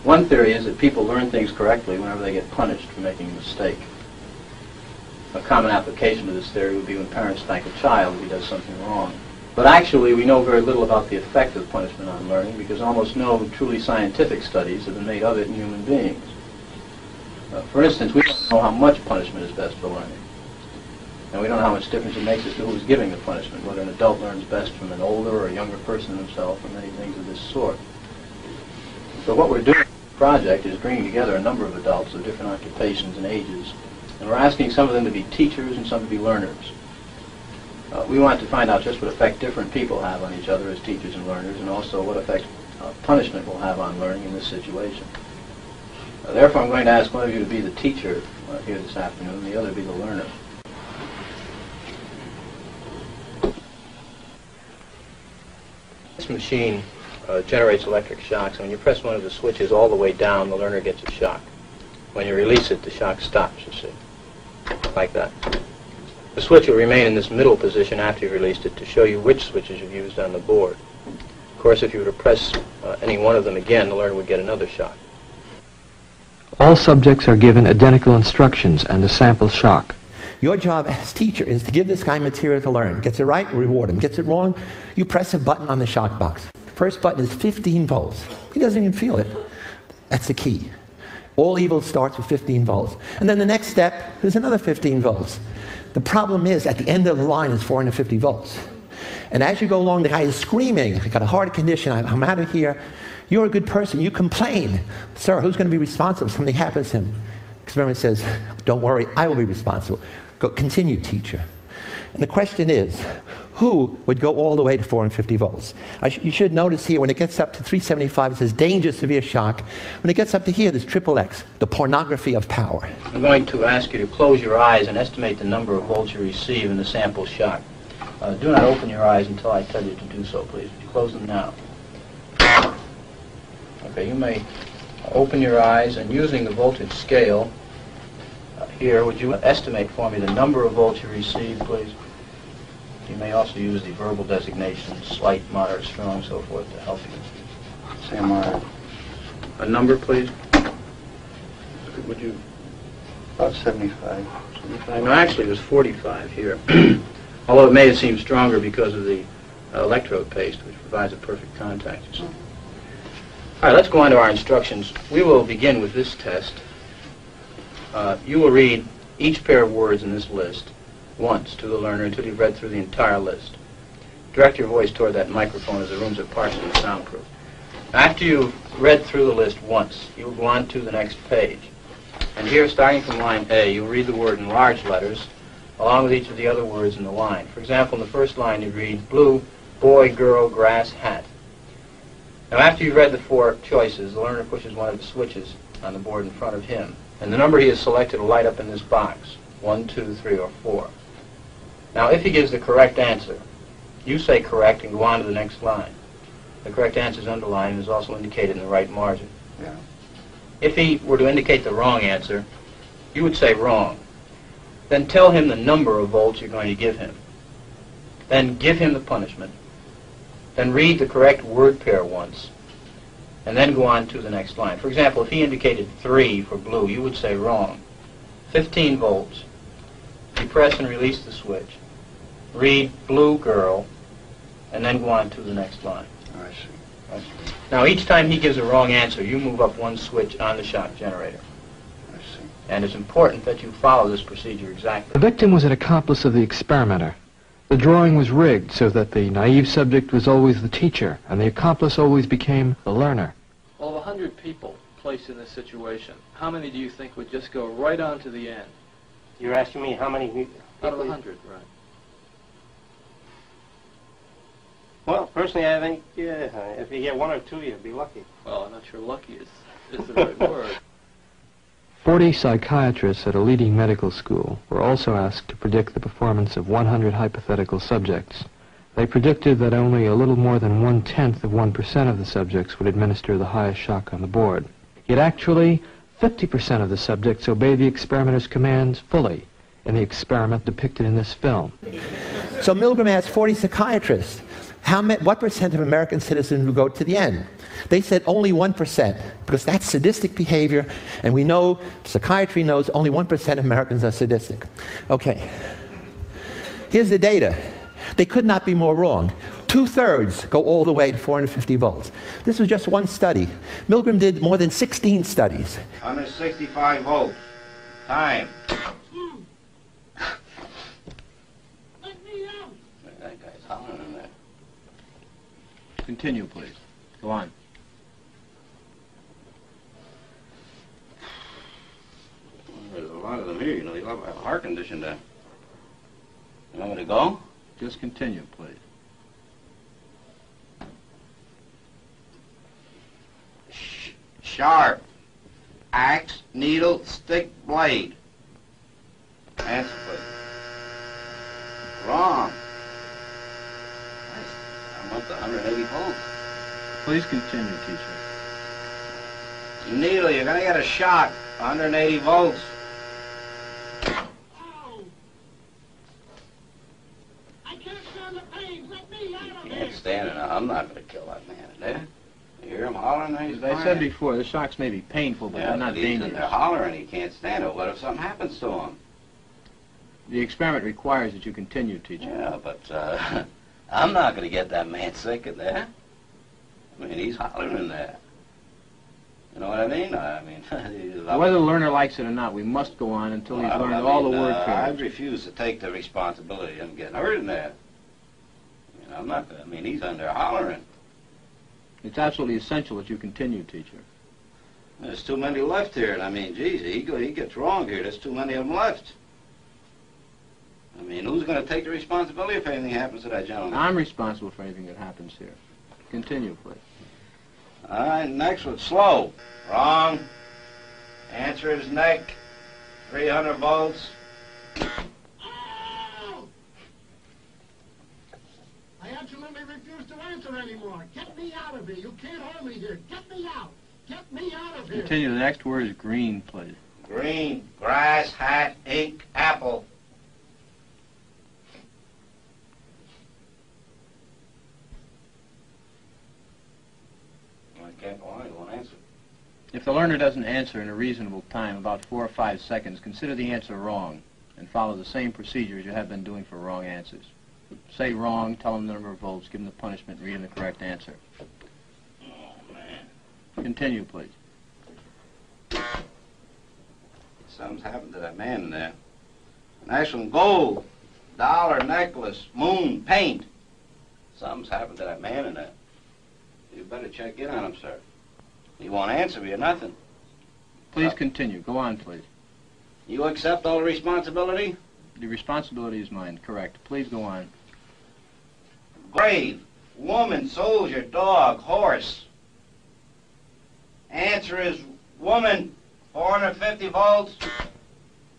One theory is that people learn things correctly whenever they get punished for making a mistake. A common application of this theory would be when parents spank a child if he does something wrong. But actually, we know very little about the effect of punishment on learning because almost no truly scientific studies have been made of it in human beings. For instance, we don't know how much punishment is best for learning. And we don't know how much difference it makes as to who's giving the punishment, whether an adult learns best from an older or a younger person himself, or many things of this sort. So what we're doing in the project is bringing together a number of adults of different occupations and ages, and we're asking some of them to be teachers and some to be learners. We want to find out just what effect different people have on each other as teachers and learners, and also what effect punishment will have on learning in this situation. Therefore, I'm going to ask one of you to be the teacher here this afternoon, and the other to be the learner. This machine generates electric shocks. When you press one of the switches all the way down, the learner gets a shock. When you release it, the shock stops, you see, like that. The switch will remain in this middle position after you've released it to show you which switches you've used on the board. Of course, if you were to press any one of them again, the learner would get another shock.
All subjects are given identical instructions and a sample shock.
Your job as teacher is to give this guy material to learn. Gets it right, reward him. Gets it wrong, you press a button on the shock box. First button is 15 volts. He doesn't even feel it. That's the key. All evil starts with 15 volts. And then the next step is another 15 volts. The problem is, at the end of the line is 450 volts. And as you go along, the guy is screaming, I got a heart condition, I'm out of here. You're a good person, you complain. Sir, who's going to be responsible if something happens to him? Experiment says, don't worry, I will be responsible. Go, continue, teacher. And the question is, who would go all the way to 450 volts? You should notice here, when it gets up to 375, it says danger, severe shock. When it gets up to here, there's XXX, the pornography of power.
I'm going to ask you to close your eyes and estimate the number of volts you receive in the sample shock. Do not open your eyes until I tell you to do so, please. Close them now. Okay, you may open your eyes, and using the voltage scale here, would you estimate for me the number of volts you received, please? You may also use the verbal designations, slight, moderate, strong, so forth, to help you. Say moderate. A number, please? Would you? About 75. 75? No, actually, there's 45 here. Although it may seem stronger because of the electrode paste, which provides a perfect contact. All right, let's go on to our instructions. We will begin with this test. You will read each pair of words in this list once to the learner until you've read through the entire list. Direct your voice toward that microphone as the rooms are partially soundproof. After you've read through the list once, you will go on to the next page. And here, starting from line A, you'll read the word in large letters along with each of the other words in the line. For example, in the first line you read blue, boy, girl, grass, hat. Now after you've read the four choices, the learner pushes one of the switches on the board in front of him. And the number he has selected will light up in this box, 1, 2, 3, or 4. Now if he gives the correct answer, you say correct and go on to the next line. The correct answer is underlined and is also indicated in the right margin. Yeah. If he were to indicate the wrong answer, you would say wrong. Then tell him the number of volts you're going to give him. Then give him the punishment. Then read the correct word pair once. And then go on to the next line. For example, if he indicated 3 for blue, you would say wrong. 15 volts. You press and release the switch. Read blue girl, and then go on to the next line. I see. Right. Now each time he gives a wrong answer, you move up one switch on the shock generator. I see. And it's important that you follow this procedure exactly.
The victim was an accomplice of the experimenter. The drawing was rigged so that the naive subject was always the teacher and the accomplice always became the learner.
Well, of 100 people placed in this situation, how many do you think would just go right on to the end?
You're asking me how many people?
Out of 100, right.
Well, personally, I think if you get one or two, you'd be lucky.
Well, I'm not sure lucky is the right word.
40 psychiatrists at a leading medical school were also asked to predict the performance of 100 hypothetical subjects. They predicted that only a little more than 1/10 of 1% of the subjects would administer the highest shock on the board. Yet actually, 50% of the subjects obeyed the experimenter's commands fully in the experiment depicted in this film.
So Milgram asked 40 psychiatrists, what percent of American citizens would go to the end? They said only 1%, because that's sadistic behavior, and we know, psychiatry knows, only 1% of Americans are sadistic. Okay, here's the data. They could not be more wrong. 2/3 go all the way to 450 volts. This was just one study. Milgram did more than 16 studies.
165 volts. Time. That guy's hollering in there.
Continue, please. Go on.
There's a lot of them here, you know, they have a heart condition there. You want me to go?
Just continue, please.
Sharp. Axe, needle, stick, blade. Answer, please. Wrong. I'm up to 180 volts.
Please continue, teacher.
Needle, you're gonna get a shock. 180 volts. Can't stand it. I'm not going to kill that man in there. You hear him hollering?
As I said before, the shocks may be painful, but they're not dangerous.
They're hollering. He can't stand it. What if something happens to him?
The experiment requires that you continue, teacher.
Yeah, but I'm not going to get that man sick in there. I mean, he's hollering in there. You know what I mean?
Whether the learner likes it or not, we must go on until he's learned all the word pairs.
I refuse to take the responsibility of him getting hurt in there. I'm not, he's in there hollering.
It's absolutely essential that you continue, teacher.
There's too many left here, and geez, he gets wrong here. There's too many of them left. Who's going to take the responsibility if anything happens to that gentleman?
I'm responsible for anything that happens here. Continue, please.
All right, next one, slow. Wrong. Answer is neck. 300 volts.
I absolutely refuse to answer anymore. Get me out of here. You can't hold me here. Get me out. Get me out of here.
Continue. The next word is green, please.
Green. Grass, hat, ink, apple. I can't go on. He won't answer.
If the learner doesn't answer in a reasonable time, about 4 or 5 seconds, consider the answer wrong and follow the same procedure as you have been doing for wrong answers. Say wrong, tell them the number of volts, give them the punishment, read them the correct answer.
Oh, man.
Continue, please.
Something's happened to that man in there. Nice one, gold, dollar, necklace, moon, paint. Something's happened to that man in there. You better check in on him, sir. He won't answer me or nothing.
Please continue. Go on, please.
You accept all the responsibility?
The responsibility is mine, correct. Please go on.
Grave, woman, soldier, dog, horse. Answer is woman, 450 volts.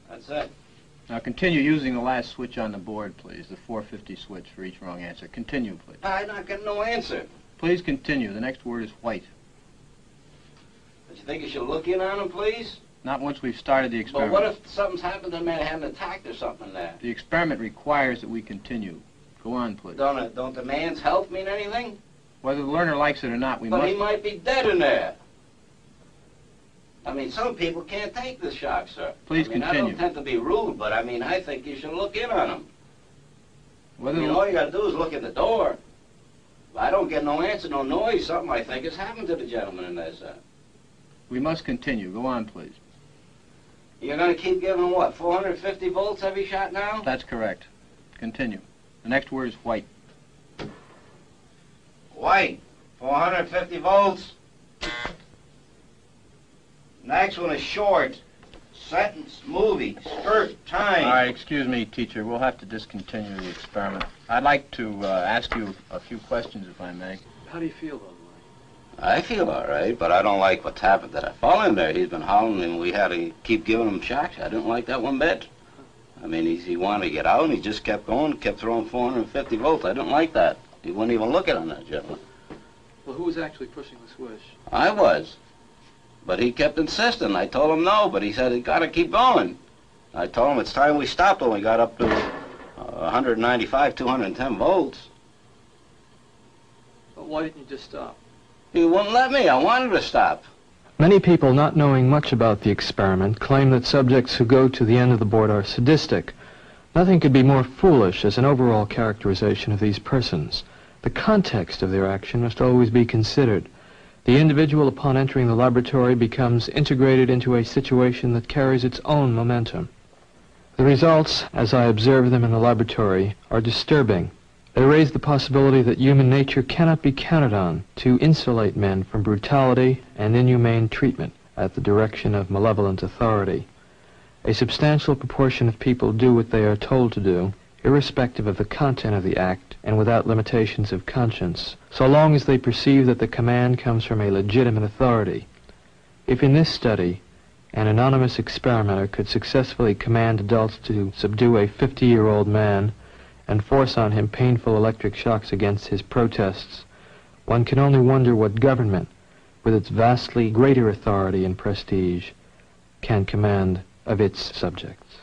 That's it.
Now continue using the last switch on the board, please. The 450 switch for each wrong answer. Continue, please.
I'm not getting no answer.
Please continue. The next word is white.
Don't you think you should look in on him, please?
Not once we've started the experiment.
But what if something's happened to the man, had an attack or something there?
The experiment requires that we continue. Go on, please.
Don't the man's health mean anything?
Whether the learner likes it or not, we must...
But he might be dead in there. Some people can't take the shock, sir.
Please continue.
I don't intend to be rude, but I think you should look in on him.
Whether
all you got to do is look at the door. If I don't get no answer, no noise, something I think has happened to the gentleman in there, sir.
We must continue. Go on, please.
You're going to keep giving him, what, 450 volts every shot now?
That's correct. Continue.
The next word is white.
White, 450 volts. Next one is short. Sentence, movie, skirt, time.
All right, excuse me, teacher. We'll have to discontinue the experiment. I'd like to ask you a few questions, if I may.
How do you feel, though?
I feel all right, but I don't like what's happened. That fellow in there, he's been howling, and we had to keep giving him shocks. I didn't like that one bit. I mean, he wanted to get out, and he just kept going, kept throwing 450 volts. I didn't like that. He wouldn't even look at him, that gentleman.
Well, who was actually pushing the switch?
I was. But he kept insisting. I told him no, but he said, he's got to keep going. I told him it's time we stopped when we got up to 195, 210 volts.
But why didn't you just stop?
He wouldn't let me. I wanted to stop.
Many people, not knowing much about the experiment, claim that subjects who go to the end of the board are sadistic. Nothing could be more foolish as an overall characterization of these persons. The context of their action must always be considered. The individual, upon entering the laboratory, becomes integrated into a situation that carries its own momentum. The results, as I observe them in the laboratory, are disturbing. They raise the possibility that human nature cannot be counted on to insulate men from brutality and inhumane treatment at the direction of malevolent authority. A substantial proportion of people do what they are told to do, irrespective of the content of the act and without limitations of conscience, so long as they perceive that the command comes from a legitimate authority. If in this study an anonymous experimenter could successfully command adults to subdue a 50-year-old man and force on him painful electric shocks against his protests, one can only wonder what government, with its vastly greater authority and prestige, can command of its subjects.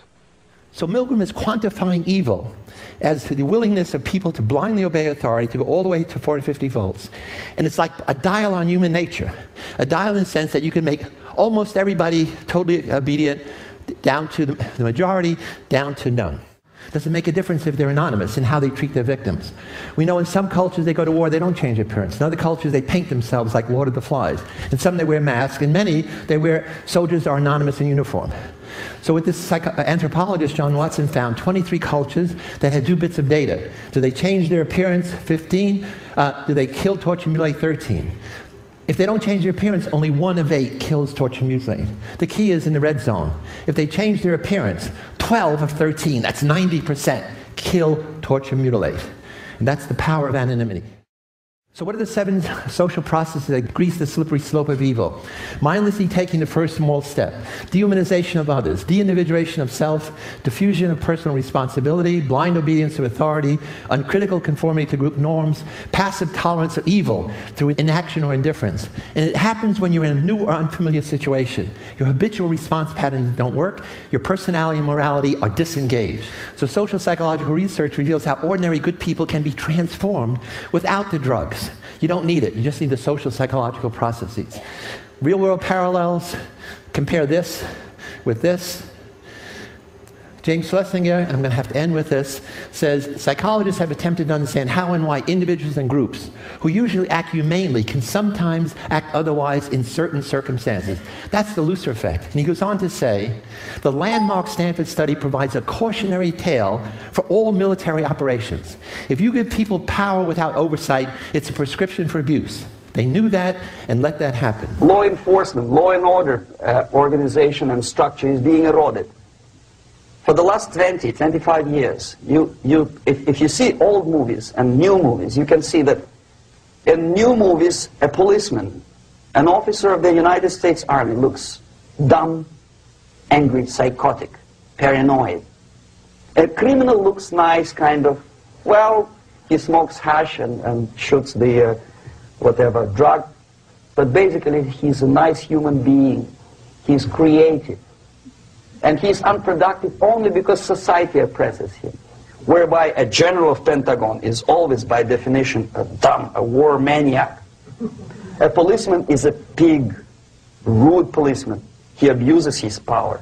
So Milgram is quantifying evil as to the willingness of people to blindly obey authority, to go all the way to 450 volts. And it's like a dial on human nature. A dial in the sense that you can make almost everybody totally obedient, down to the majority, down to none. Does it make a difference if they're anonymous in how they treat their victims? We know in some cultures they go to war, they don't change appearance. In other cultures they paint themselves like Lord of the Flies. In some they wear masks. In many soldiers are anonymous in uniform. So with this anthropologist, John Watson, found 23 cultures that had 2 bits of data. Do they change their appearance? 15. Do they kill, torture, mutilate? 13. If they don't change their appearance, only 1 of 8 kills, torture, mutilate. The key is in the red zone. If they change their appearance, 12 of 13, that's 90%, kill, torture, mutilate. And that's the power of anonymity. So what are the 7 social processes that grease the slippery slope of evil? Mindlessly taking the first small step. Dehumanization of others. De-individuation of self. Diffusion of personal responsibility. Blind obedience to authority. Uncritical conformity to group norms. Passive tolerance of evil through inaction or indifference. And it happens when you're in a new or unfamiliar situation. Your habitual response patterns don't work. Your personality and morality are disengaged. So social psychological research reveals how ordinary good people can be transformed without the drugs. You don't need it. You just need the social psychological processes. Real world parallels. Compare this with this. James Schlesinger, and I'm going to have to end with this, says psychologists have attempted to understand how and why individuals and groups who usually act humanely can sometimes act otherwise in certain circumstances. That's the Lucifer effect. And he goes on to say, the landmark Stanford study provides a cautionary tale for all military operations. If you give people power without oversight, it's a prescription for abuse. They knew that and let that happen.
Law enforcement, law and order organization and structure is being eroded. For the last 20, 25 years, if you see old movies and new movies, you can see that in new movies, a policeman, an officer of the United States Army looks dumb, angry, psychotic, paranoid. A criminal looks nice, kind of, well, he smokes hash and shoots the whatever drug, but basically he's a nice human being. He's creative. And he's unproductive only because society oppresses him. Whereby a general of Pentagon is always, by definition, a dumb, a war maniac. A policeman is a pig, rude policeman. He abuses his power.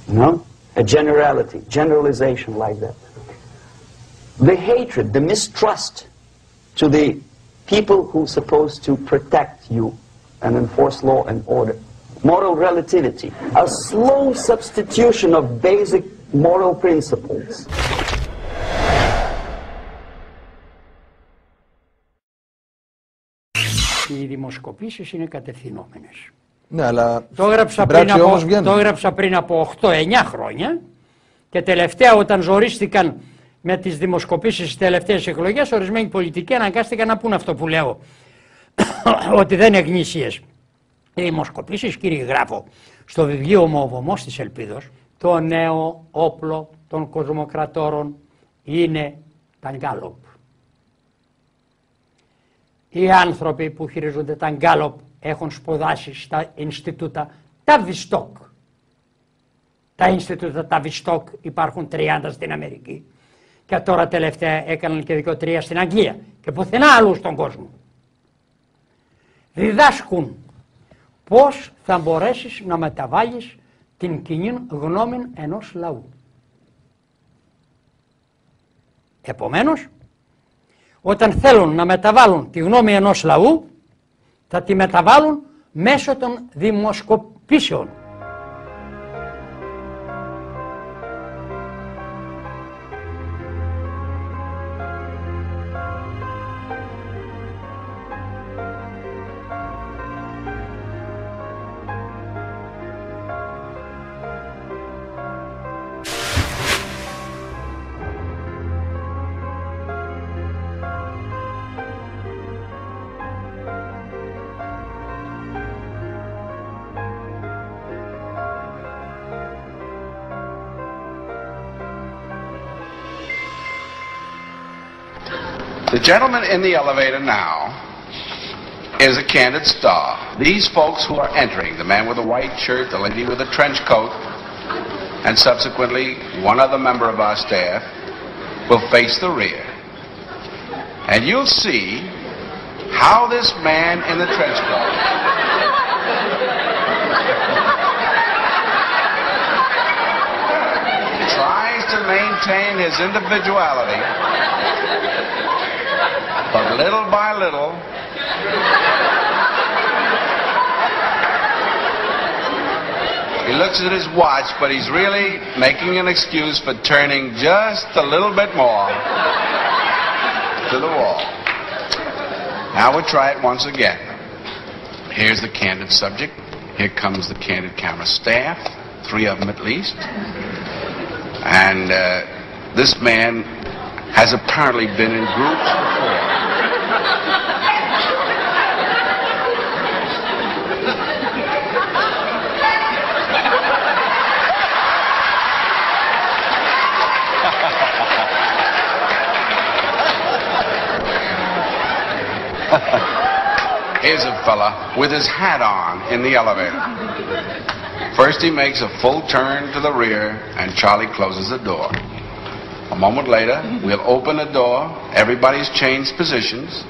No? A generality, generalization like that. The hatred, the mistrust to the people who are supposed to protect you and enforce law and order. Moral relativity, a slow substitution of basic moral principles.
οι δημοσκοπήσεις είναι κατευθυνόμενες.
Ναι, αλλά
το έγραψα πριν από 8-9 χρόνια και τελευταία όταν ζορίστηκαν με τις δημοσκοπήσεις στις τελευταίες εκλογές, ορισμένοι πολιτικοί αναγκάστηκαν να πούν αυτό που λέω, ότι δεν είναι γνήσιες. Οι δημοσκοπήσεις, κύριε γράφω, στο βιβλίο μου «Ο βωμός της Ελπίδος», το νέο όπλο των κοσμοκρατόρων είναι τα γκάλοπ. Οι άνθρωποι που χειρίζονται τα γκάλοπ έχουν σπουδάσει στα Ινστιτούτα Ταβιστόκ. Τα Ινστιτούτα Ταβιστόκ υπάρχουν 30 στην Αμερική και τώρα τελευταία έκαναν και 2-3 στην Αγγλία και πουθενά αλλού στον κόσμο. Διδάσκουν πώς θα μπορέσεις να μεταβάλεις την κοινή γνώμη ενός λαού. Επομένως, όταν θέλουν να μεταβάλουν τη γνώμη ενός λαού, θα τη μεταβάλουν μέσω των δημοσκοπήσεων.
The gentleman in the elevator now is a candid star. These folks who are entering, the man with the white shirt, the lady with the trench coat, and subsequently one other member of our staff, will face the rear. And you'll see how this man in the trench coat tries to maintain his individuality. But little by little, he looks at his watch, but he's really making an excuse for turning just a little bit more to the wall. Now we'll try it once again. Here's the candid subject. Here comes the candid camera staff, 3 of them at least. And this man has apparently been in groups before. Here's a fella with his hat on in the elevator. First he makes a full turn to the rear and Charlie closes the door. A moment later, we'll open the door, everybody's changed positions.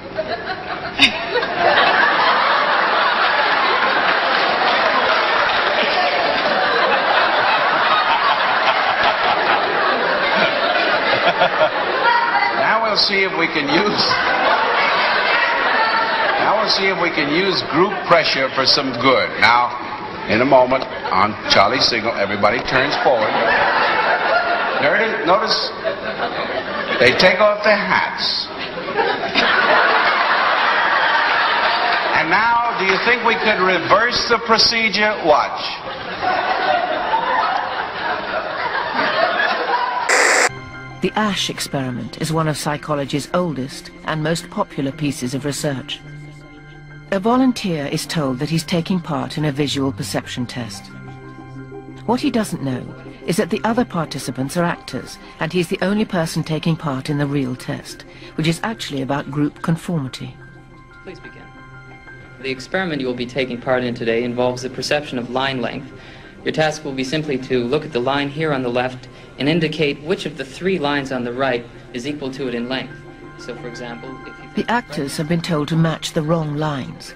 Now we'll see if we can use group pressure for some good. Now, in a moment, on Charlie's signal, everybody turns forward. Notice they take off their hats. And now, do you think we could reverse the procedure? Watch.
The Asch experiment is one of psychology's oldest and most popular pieces of research. A volunteer is told that he's taking part in a visual perception test. What he doesn't know is that the other participants are actors, and he's the only person taking part in the real test, which is actually about group conformity.
Please begin. The experiment you will be taking part in today involves the perception of line length. Your task will be simply to look at the line here on the left and indicate which of the 3 lines on the right is equal to it in length. So, for example, if you...
The actors have been told to match the wrong lines.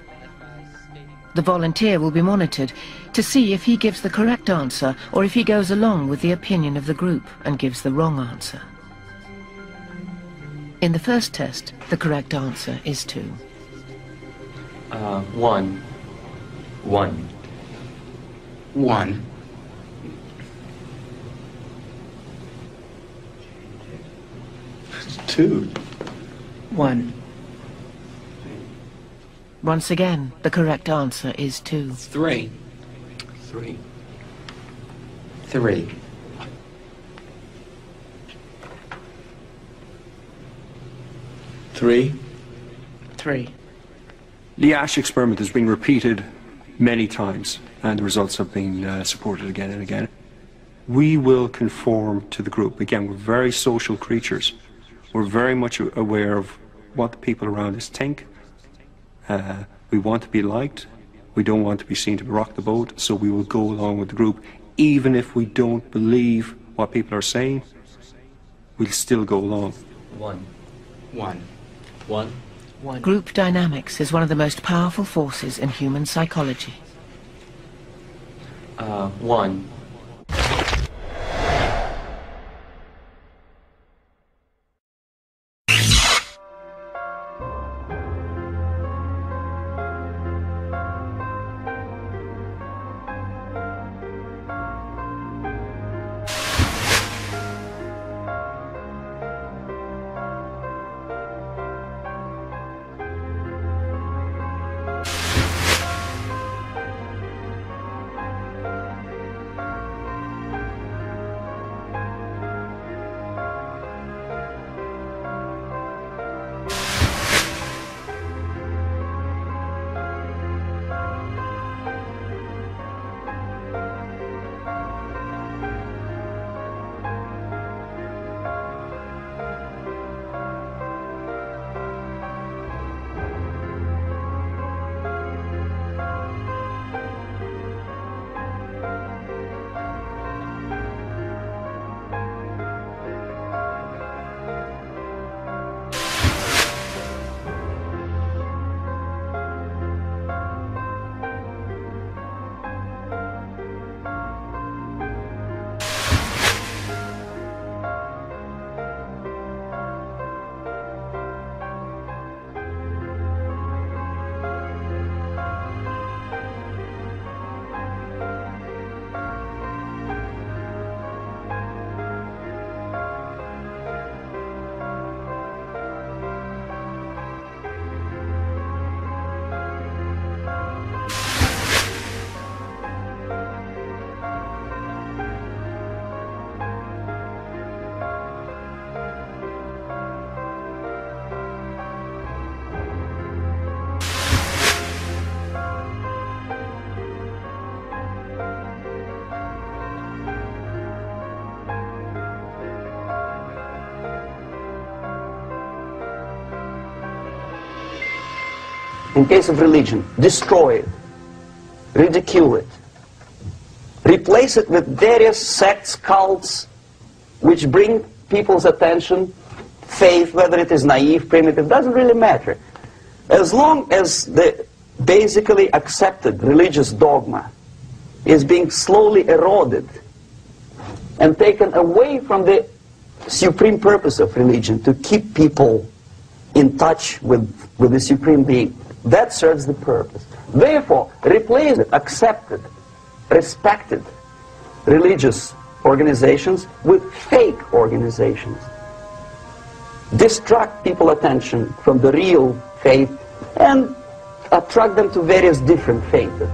The volunteer will be monitored to see if he gives the correct answer or if he goes along with the opinion of the group and gives the wrong answer. In the first test, the correct answer is 2.
1. 1.
1.
2. 1.
Once again, the correct answer is 2.
3. 3. 3.
3.
3.
The Ash experiment has been repeated many times, and the results have been supported again and again. We will conform to the group. Again, we're very social creatures. We're very much aware of what the people around us think. We want to be liked. We don't want to be seen to rock the boat, so we will go along with the group. Even if we don't believe what people are saying, we'll still go along.
1.
1.
1.
Group dynamics is one of the most powerful forces in human psychology.
1.
In case of religion, destroy it, ridicule it, replace it with various sects, cults, which bring people's attention, faith, whether it is naive, primitive, doesn't really matter. As long as the basically accepted religious dogma is being slowly eroded and taken away from the supreme purpose of religion, to keep people in touch with the supreme being, that serves the purpose. Therefore, replace it, accepted, respected religious organizations with fake organizations. Distract people's attention from the real faith and attract them to various different faiths.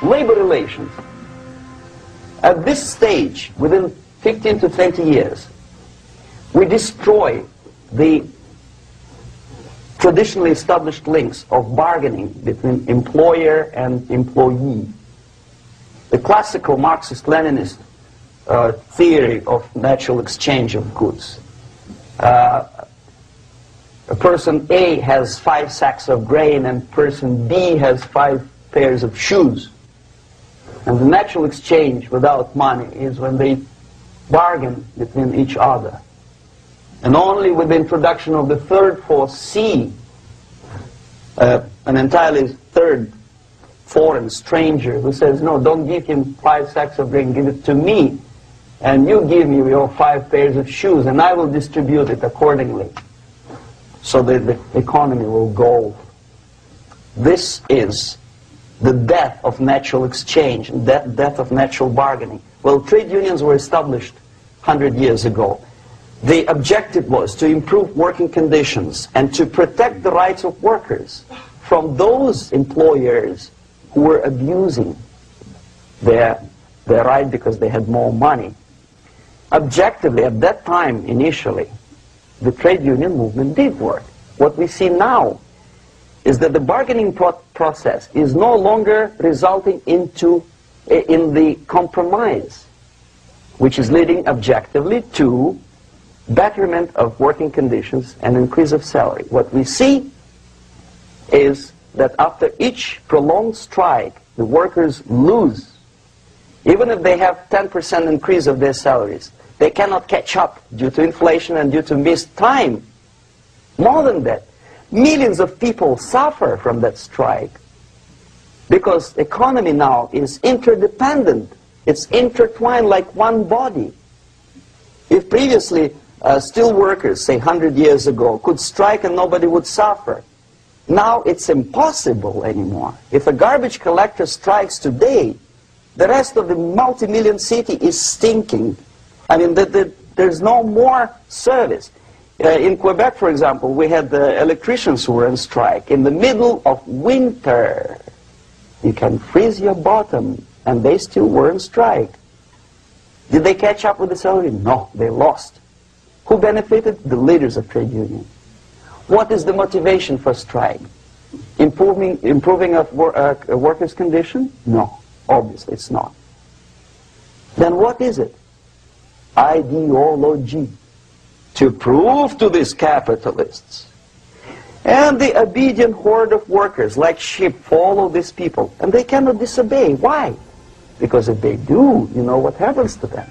labor relations. At this stage, within 15 to 20 years, we destroy the traditionally established links of bargaining between employer and employee. The classical Marxist-Leninist theory of natural exchange of goods. A person A has 5 sacks of grain and person B has 5 pairs of shoes. And the natural exchange without money is when they bargain between each other. And only with the introduction of the third force C, an entirely third foreign stranger who says, no, don't give him 5 sacks of grain, give it to me, and you give me your 5 pairs of shoes, and I will distribute it accordingly, so that the economy will go. This is the death of natural exchange, and death of natural bargaining. Well, trade unions were established 100 years ago. The objective was to improve working conditions and to protect the rights of workers from those employers who were abusing their right because they had more money. Objectively, at that time, initially, the trade union movement did work. What we see now is that the bargaining process is no longer resulting in the compromise, which is leading objectively to betterment of working conditions and increase of salary. What we see is that after each prolonged strike, the workers lose. Even if they have 10% increase of their salaries, they cannot catch up due to inflation and due to missed time. More than that, millions of people suffer from that strike because the economy now is interdependent. It's intertwined like one body. If previously steel workers, say 100 years ago, could strike and nobody would suffer, now it's impossible anymore. If a garbage collector strikes today, the rest of the multi-million city is stinking. I mean, there's no more service. In Quebec, for example, we had the electricians who were on strike in the middle of winter. You can freeze your bottom, and they still were on strike. Did they catch up with the salary? No, they lost. Who benefited? The leaders of trade unions. What is the motivation for strike? Improving of a workers' condition? No, obviously it's not. Then what is it? Ideology. To prove to these capitalists. And the obedient horde of workers, like sheep, follow these people. And they cannot disobey. Why? Because if they do, you know what happens to them.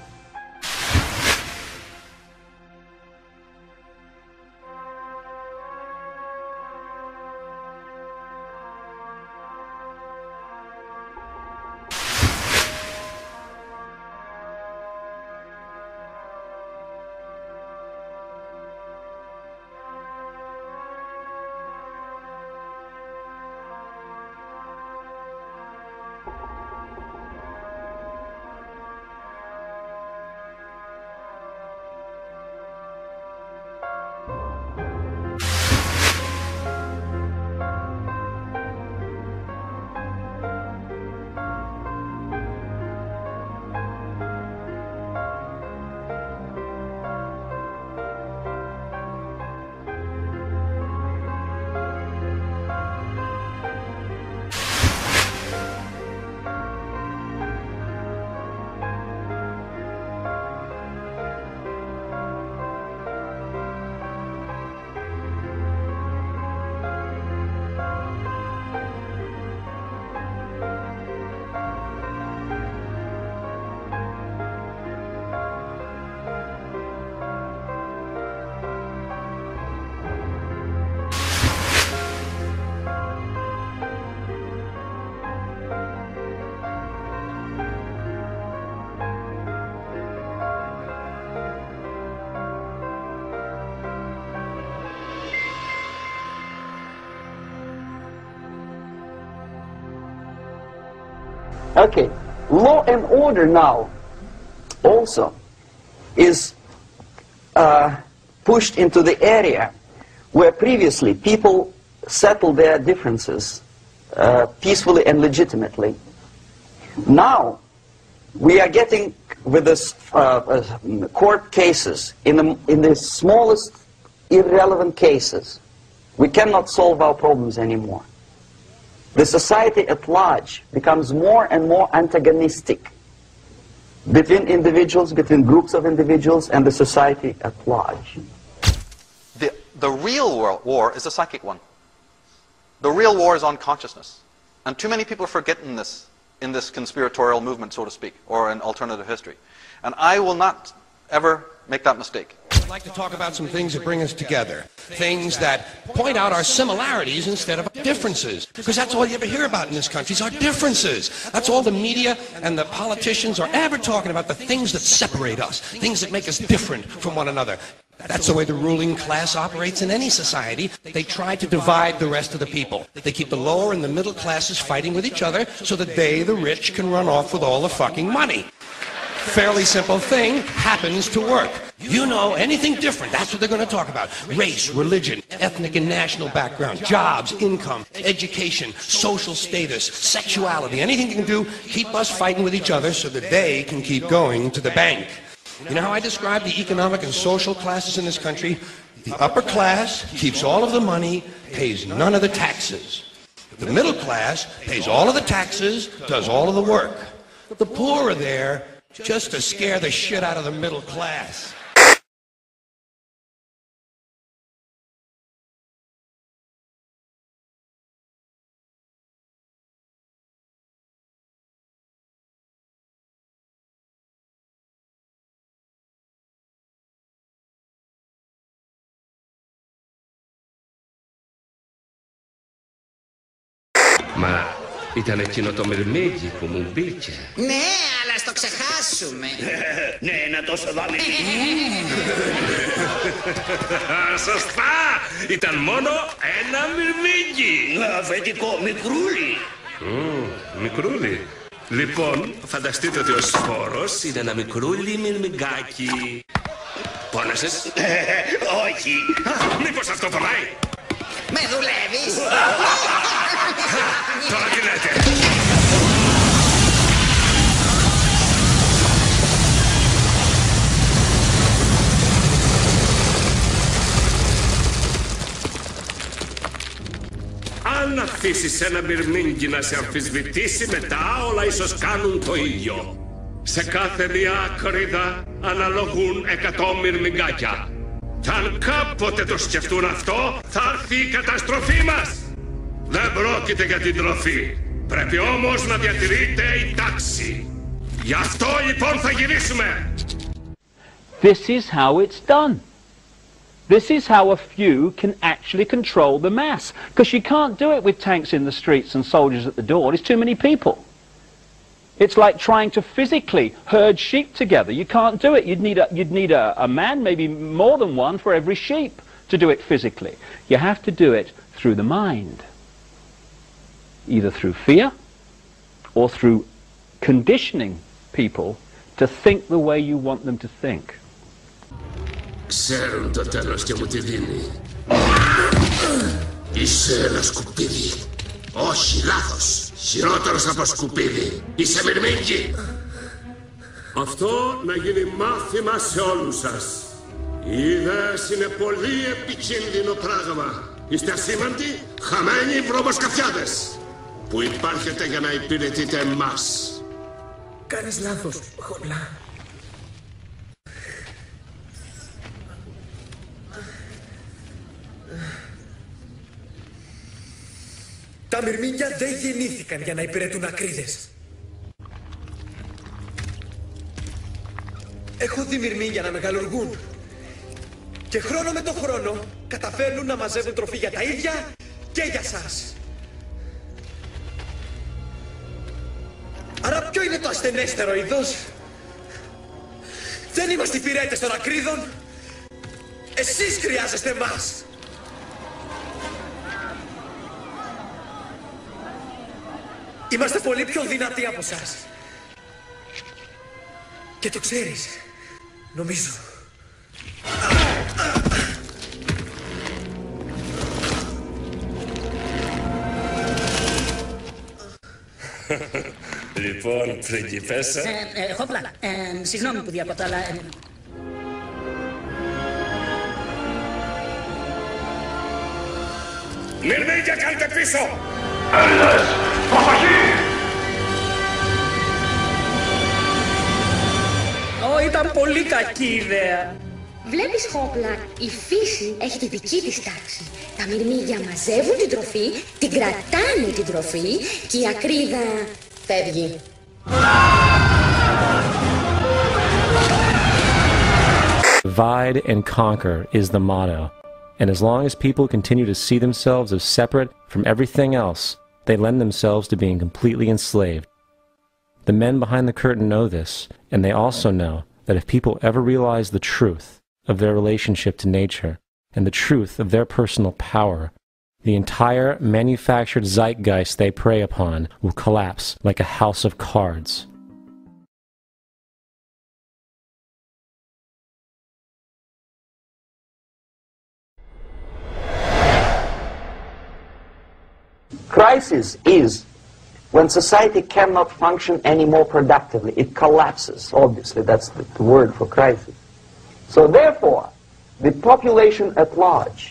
Okay, law and order now also is pushed into the area where previously people settled their differences peacefully and legitimately. Now, we are getting, with this court cases, in the smallest irrelevant cases, we cannot solve our problems anymore. The society at large becomes more and more antagonistic between individuals, between groups of individuals, and the society at large.
The real war is a psychic one. The real war is on consciousness. And too many people are forgetting this in this conspiratorial movement, so to speak, or in alternative history. And I will not ever make that mistake.
I'd like to talk about some things that bring us together. Things that point out our similarities instead of our differences. Because that's all you ever hear about in this country is our differences. That's all the media and the politicians are ever talking about, the things that separate us, things that make us different from one another. That's the way the ruling class operates in any society. They try to divide the rest of the people. They keep the lower and the middle classes fighting with each other so that they, the rich, can run off with all the fucking money. Fairly simple thing, happens to work. You know, anything different, that's what they're going to talk about. Race, religion, ethnic and national background, jobs, income, education, social status, sexuality, anything you can do, keep us fighting with each other so that they can keep going to the bank. You know how I describe the economic and social classes in this country? The upper class keeps all of the money, pays none of the taxes. The middle class pays all of the taxes, does all of the work. The poor are there just to scare the shit out of the middle class.
Μα ήταν εκείνο το μυρμήγκι που μου μπήκε.
Ναι, αλλά στο ξεχάσουμε.
Ναι, ένα τόσο δάμι. Σωστά! Ήταν μόνο ένα μυρμήγκι.
Αφεντικό, μικρούλι.
Μικρούλι. Λοιπόν, φανταστείτε ότι ο σπόρος είναι ένα μικρούλι μυρμηγκάκι. Πόνασες?
Όχι.
Μήπως αυτό πονάει?
Με δουλεύεις.
Τώρα τι λέτε? Αν αφήσεις ένα μυρμήγκι να σε αμφισβητήσει, μετά όλα ίσως κάνουν το ίδιο. Σε κάθε διάκριδα αναλογούν 100 μυρμηγκάκια. Κι αν κάποτε το σκεφτούν αυτό, θα έρθει η καταστροφή μας. Δεν πρόκειται για την τροφή. Πρέπει όμως να διατηρείται η τάξη. Γι' αυτό λοιπόν θα γυρίσουμε.
This is how it's done. This is how a few can actually control the mass. Because you can't do it with tanks in the streets and soldiers at the door. There's too many people. It's like trying to physically herd sheep together. You can't do it. You'd need a man, maybe more than one, for every sheep to do it physically. You have to do it through the mind. Either through fear or through conditioning people to think the way you want them to think.
Ξέρουν το τέλος και μου τη δίνει. Είσαι ένα σκουπίδι. Όχι, λάθος. Χειρότερος από σκουπίδι. Είσαι μυρμήγκι. Αυτό να γίνει μάθημα σε όλους σας. Οι ιδέες είναι πολύ επικίνδυνο πράγμα. Είστε ασήμαντοι, χαμένοι βρωμοσκαφιάδες, που υπάρχετε για να υπηρετείτε εμάς.
Κάνεις λάθος, χωλά.
Τα μυρμήγκια δεν γεννήθηκαν για να υπηρετούν ακρίδες. Έχω δει μυρμήγκια να μεγαλουργούν. Και χρόνο με το χρόνο καταφέρνουν να μαζεύουν τροφή για τα ίδια και για σας. Άρα ποιο είναι το ασθενέστερο είδος? Δεν είμαστε υπηρέτες των ακρίδων. Εσείς χρειάζεστε εμάς. Είμαστε πολύ πιο δυνατοί από εσάς. Και το ξέρεις, νομίζω.
Λοιπόν, πριγκιπέσσα.
Χόπλα, συγγνώμη που διακόπτω, αλλά...
Μυρμήγκια, κάντε πίσω!
Έλληνες, προσοχή!
Ήταν πολύ κακή ιδέα.
Βλέπεις, Χόπλα, η φύση έχει τη δική της τάξη. Τα μυρμήγκια μαζεύουν την τροφή, την κρατάνε την τροφή και η ακρίδα φεύγει.
Divide and conquer is the motto. And as long as people continue to see themselves as separate from everything else, they lend themselves to being completely enslaved. The men behind the curtain know this, and they also know that if people ever realize the truth of their relationship to nature and the truth of their personal power, the entire manufactured zeitgeist they prey upon will collapse like a house of cards.
Crisis is when society cannot function any more productively. It collapses, obviously. That's the word for crisis. So therefore, the population at large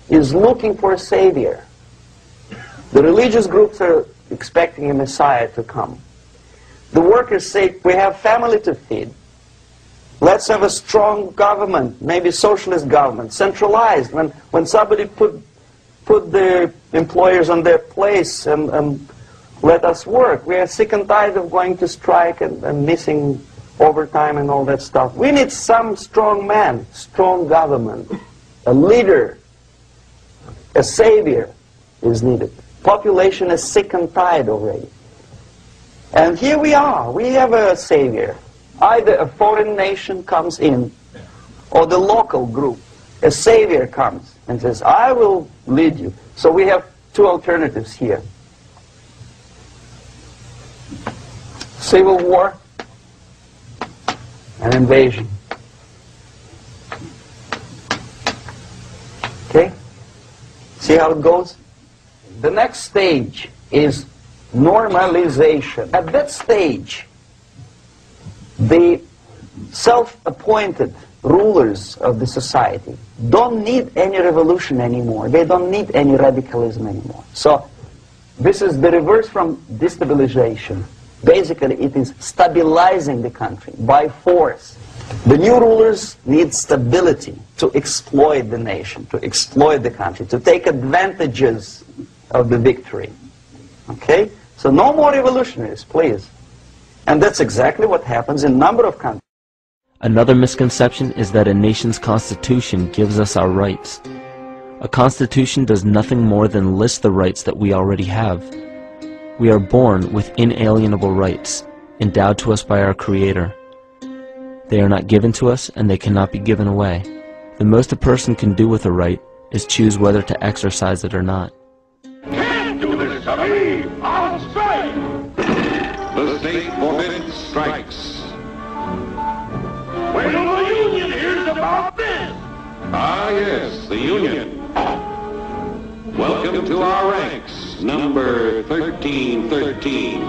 is looking for a savior. The religious groups are expecting a Messiah to come. The workers say, we have family to feed. Let's have a strong government, maybe socialist government, centralized. When somebody put their employers on their place and let us work. We are sick and tired of going to strike and missing overtime and all that stuff. We need some strong man, strong government, a leader, a savior is needed. Population is sick and tired already. And here we are. We have a savior. Either a foreign nation comes in or the local group. A savior comes and says, I will lead you. So we have two alternatives here. Civil war and invasion. Okay? See how it goes? The next stage is normalization. At that stage, the self-appointed rulers of the society don't need any revolution anymore. They don't need any radicalism anymore. So this is the reverse from destabilization. Basically, it is stabilizing the country by force. The new rulers need stability to exploit the nation, to exploit the country, to take advantages of the victory. Okay? So no more revolutionaries, please. And that's exactly what happens in a number of countries.
Another misconception is that a nation's constitution gives us our rights. A constitution does nothing more than list the rights that we already have. We are born with inalienable rights, endowed to us by our Creator. They are not given to us, and they cannot be given away. The most a person can do with a right is choose whether to exercise it or not.
Can't do this to me! I'll strike!
The state forbids strikes.
Wait till the Union hears about this!
Ah, yes, the Union. Welcome to our ranks, number 1313.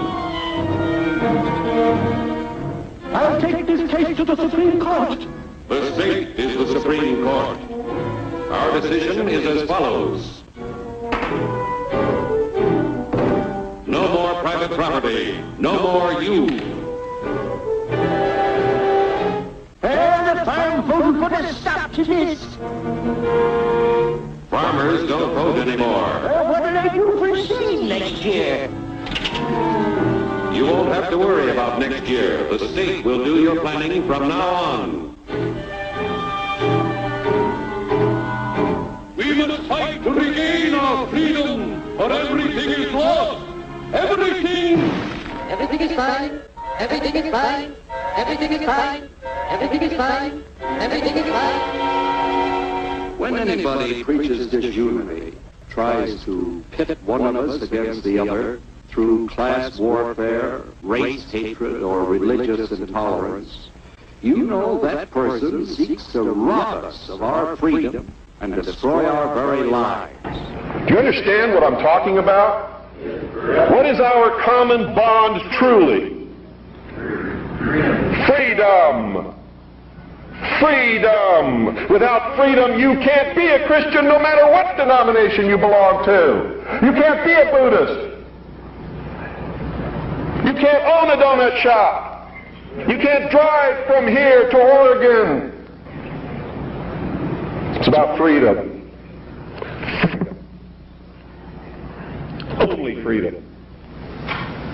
I'll take this case to the Supreme Court.
The state is the Supreme Court. Our decision is as follows. No more private property. No more you.
And if I'm voting for the stop to this.
Farmers don't vote anymore.
What will I do for seed next year?
You won't have to worry about next year. The state will do your planning from now on.
We must fight to regain our freedom, or everything is lost. Everything!
Everything is fine. Everything is fine. Everything is fine. Everything is fine. Everything is fine.
When anybody preaches disunity, tries to pit one of us against the other through class warfare, race hatred, or religious intolerance, you know that person seeks to rob us of our freedom and destroy our very lives.
Do you understand what I'm talking about?
What is our common bond truly? Freedom. Freedom. Without freedom, you can't be a Christian no matter what denomination you belong to. You can't be a Buddhist. You can't own a donut shop. You can't drive from here to Oregon. It's about freedom. Only freedom.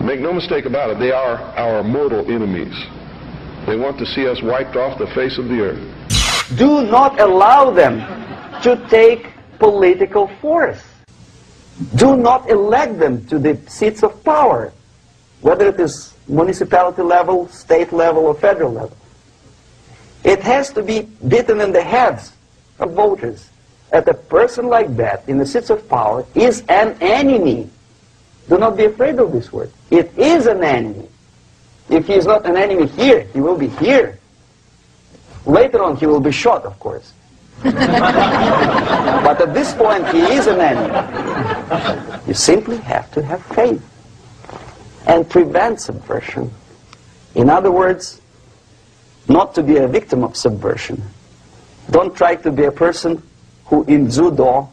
Make no mistake about it, they are our mortal enemies. They want to see us wiped off the face of the earth.
Do not allow them to take political force. Do not elect them to the seats of power, whether it is municipality level, state level, or federal level. It has to be beaten in the heads of voters that a person like that in the seats of power is an enemy. Do not be afraid of this word. It is an enemy. If he is not an enemy here, he will be here. Later on, he will be shot, of course. But at this point, he is an enemy. You simply have to have faith and prevent subversion. In other words, not to be a victim of subversion. Don't try to be a person who in judo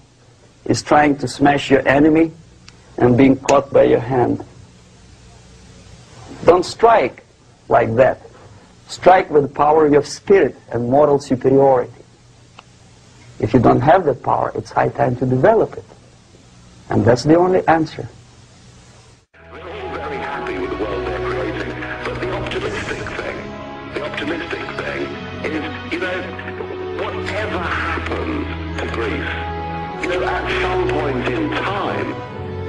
is trying to smash your enemy and being caught by your hand. Don't strike like that. Strike with the power of your spirit and moral superiority. If you don't have that power, it's high time to develop it. And that's the only answer.
We're all very happy with the world they're creating, but the optimistic thing is, you know, whatever happens to Greece, you know, at some point in time,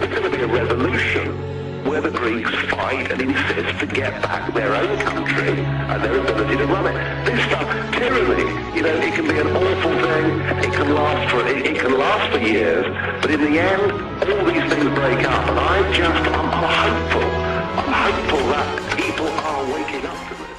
there's going to be a revolution where the Greeks fight and insist to get back their own country and their ability to run it. This stuff, tyranny, you know, it can be an awful thing, it can last for years, but in the end, all these things break up, and I'm hopeful that people are waking up to this.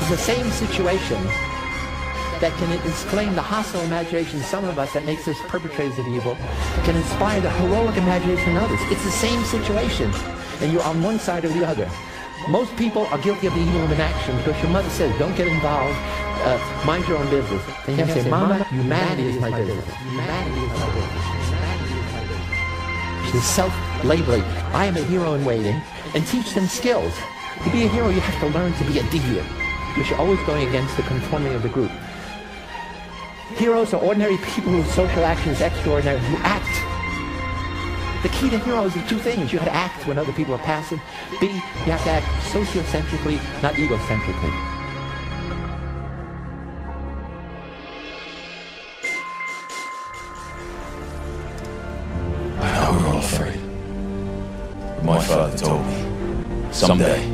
The same situation that can explain the hostile imagination of some of us that makes us perpetrators of evil can inspire the heroic imagination of others. It's the same situation, and you're on one side or the other. Most people are guilty of the evil of inaction because your mother says, don't get involved, mind your own business. And you have to say, Mama, humanity is my business. Humanity is my business. It's self-labeling. I am a hero in waiting, and teach them skills. To be a hero, you have to learn to be a deviant, because you're always going against the conforming of the group. Heroes are ordinary people whose social action is extraordinary, who act. The key to heroes are two things. You have to act when other people are passive. B, you have to act sociocentrically, not egocentrically.
I know we're all afraid. But my father told me, someday,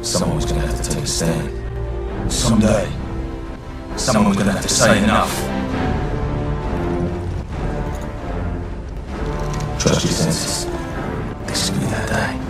someone's going to have to take a stand. Someday, someone's going to have to say enough. Trust your senses. This could be that day.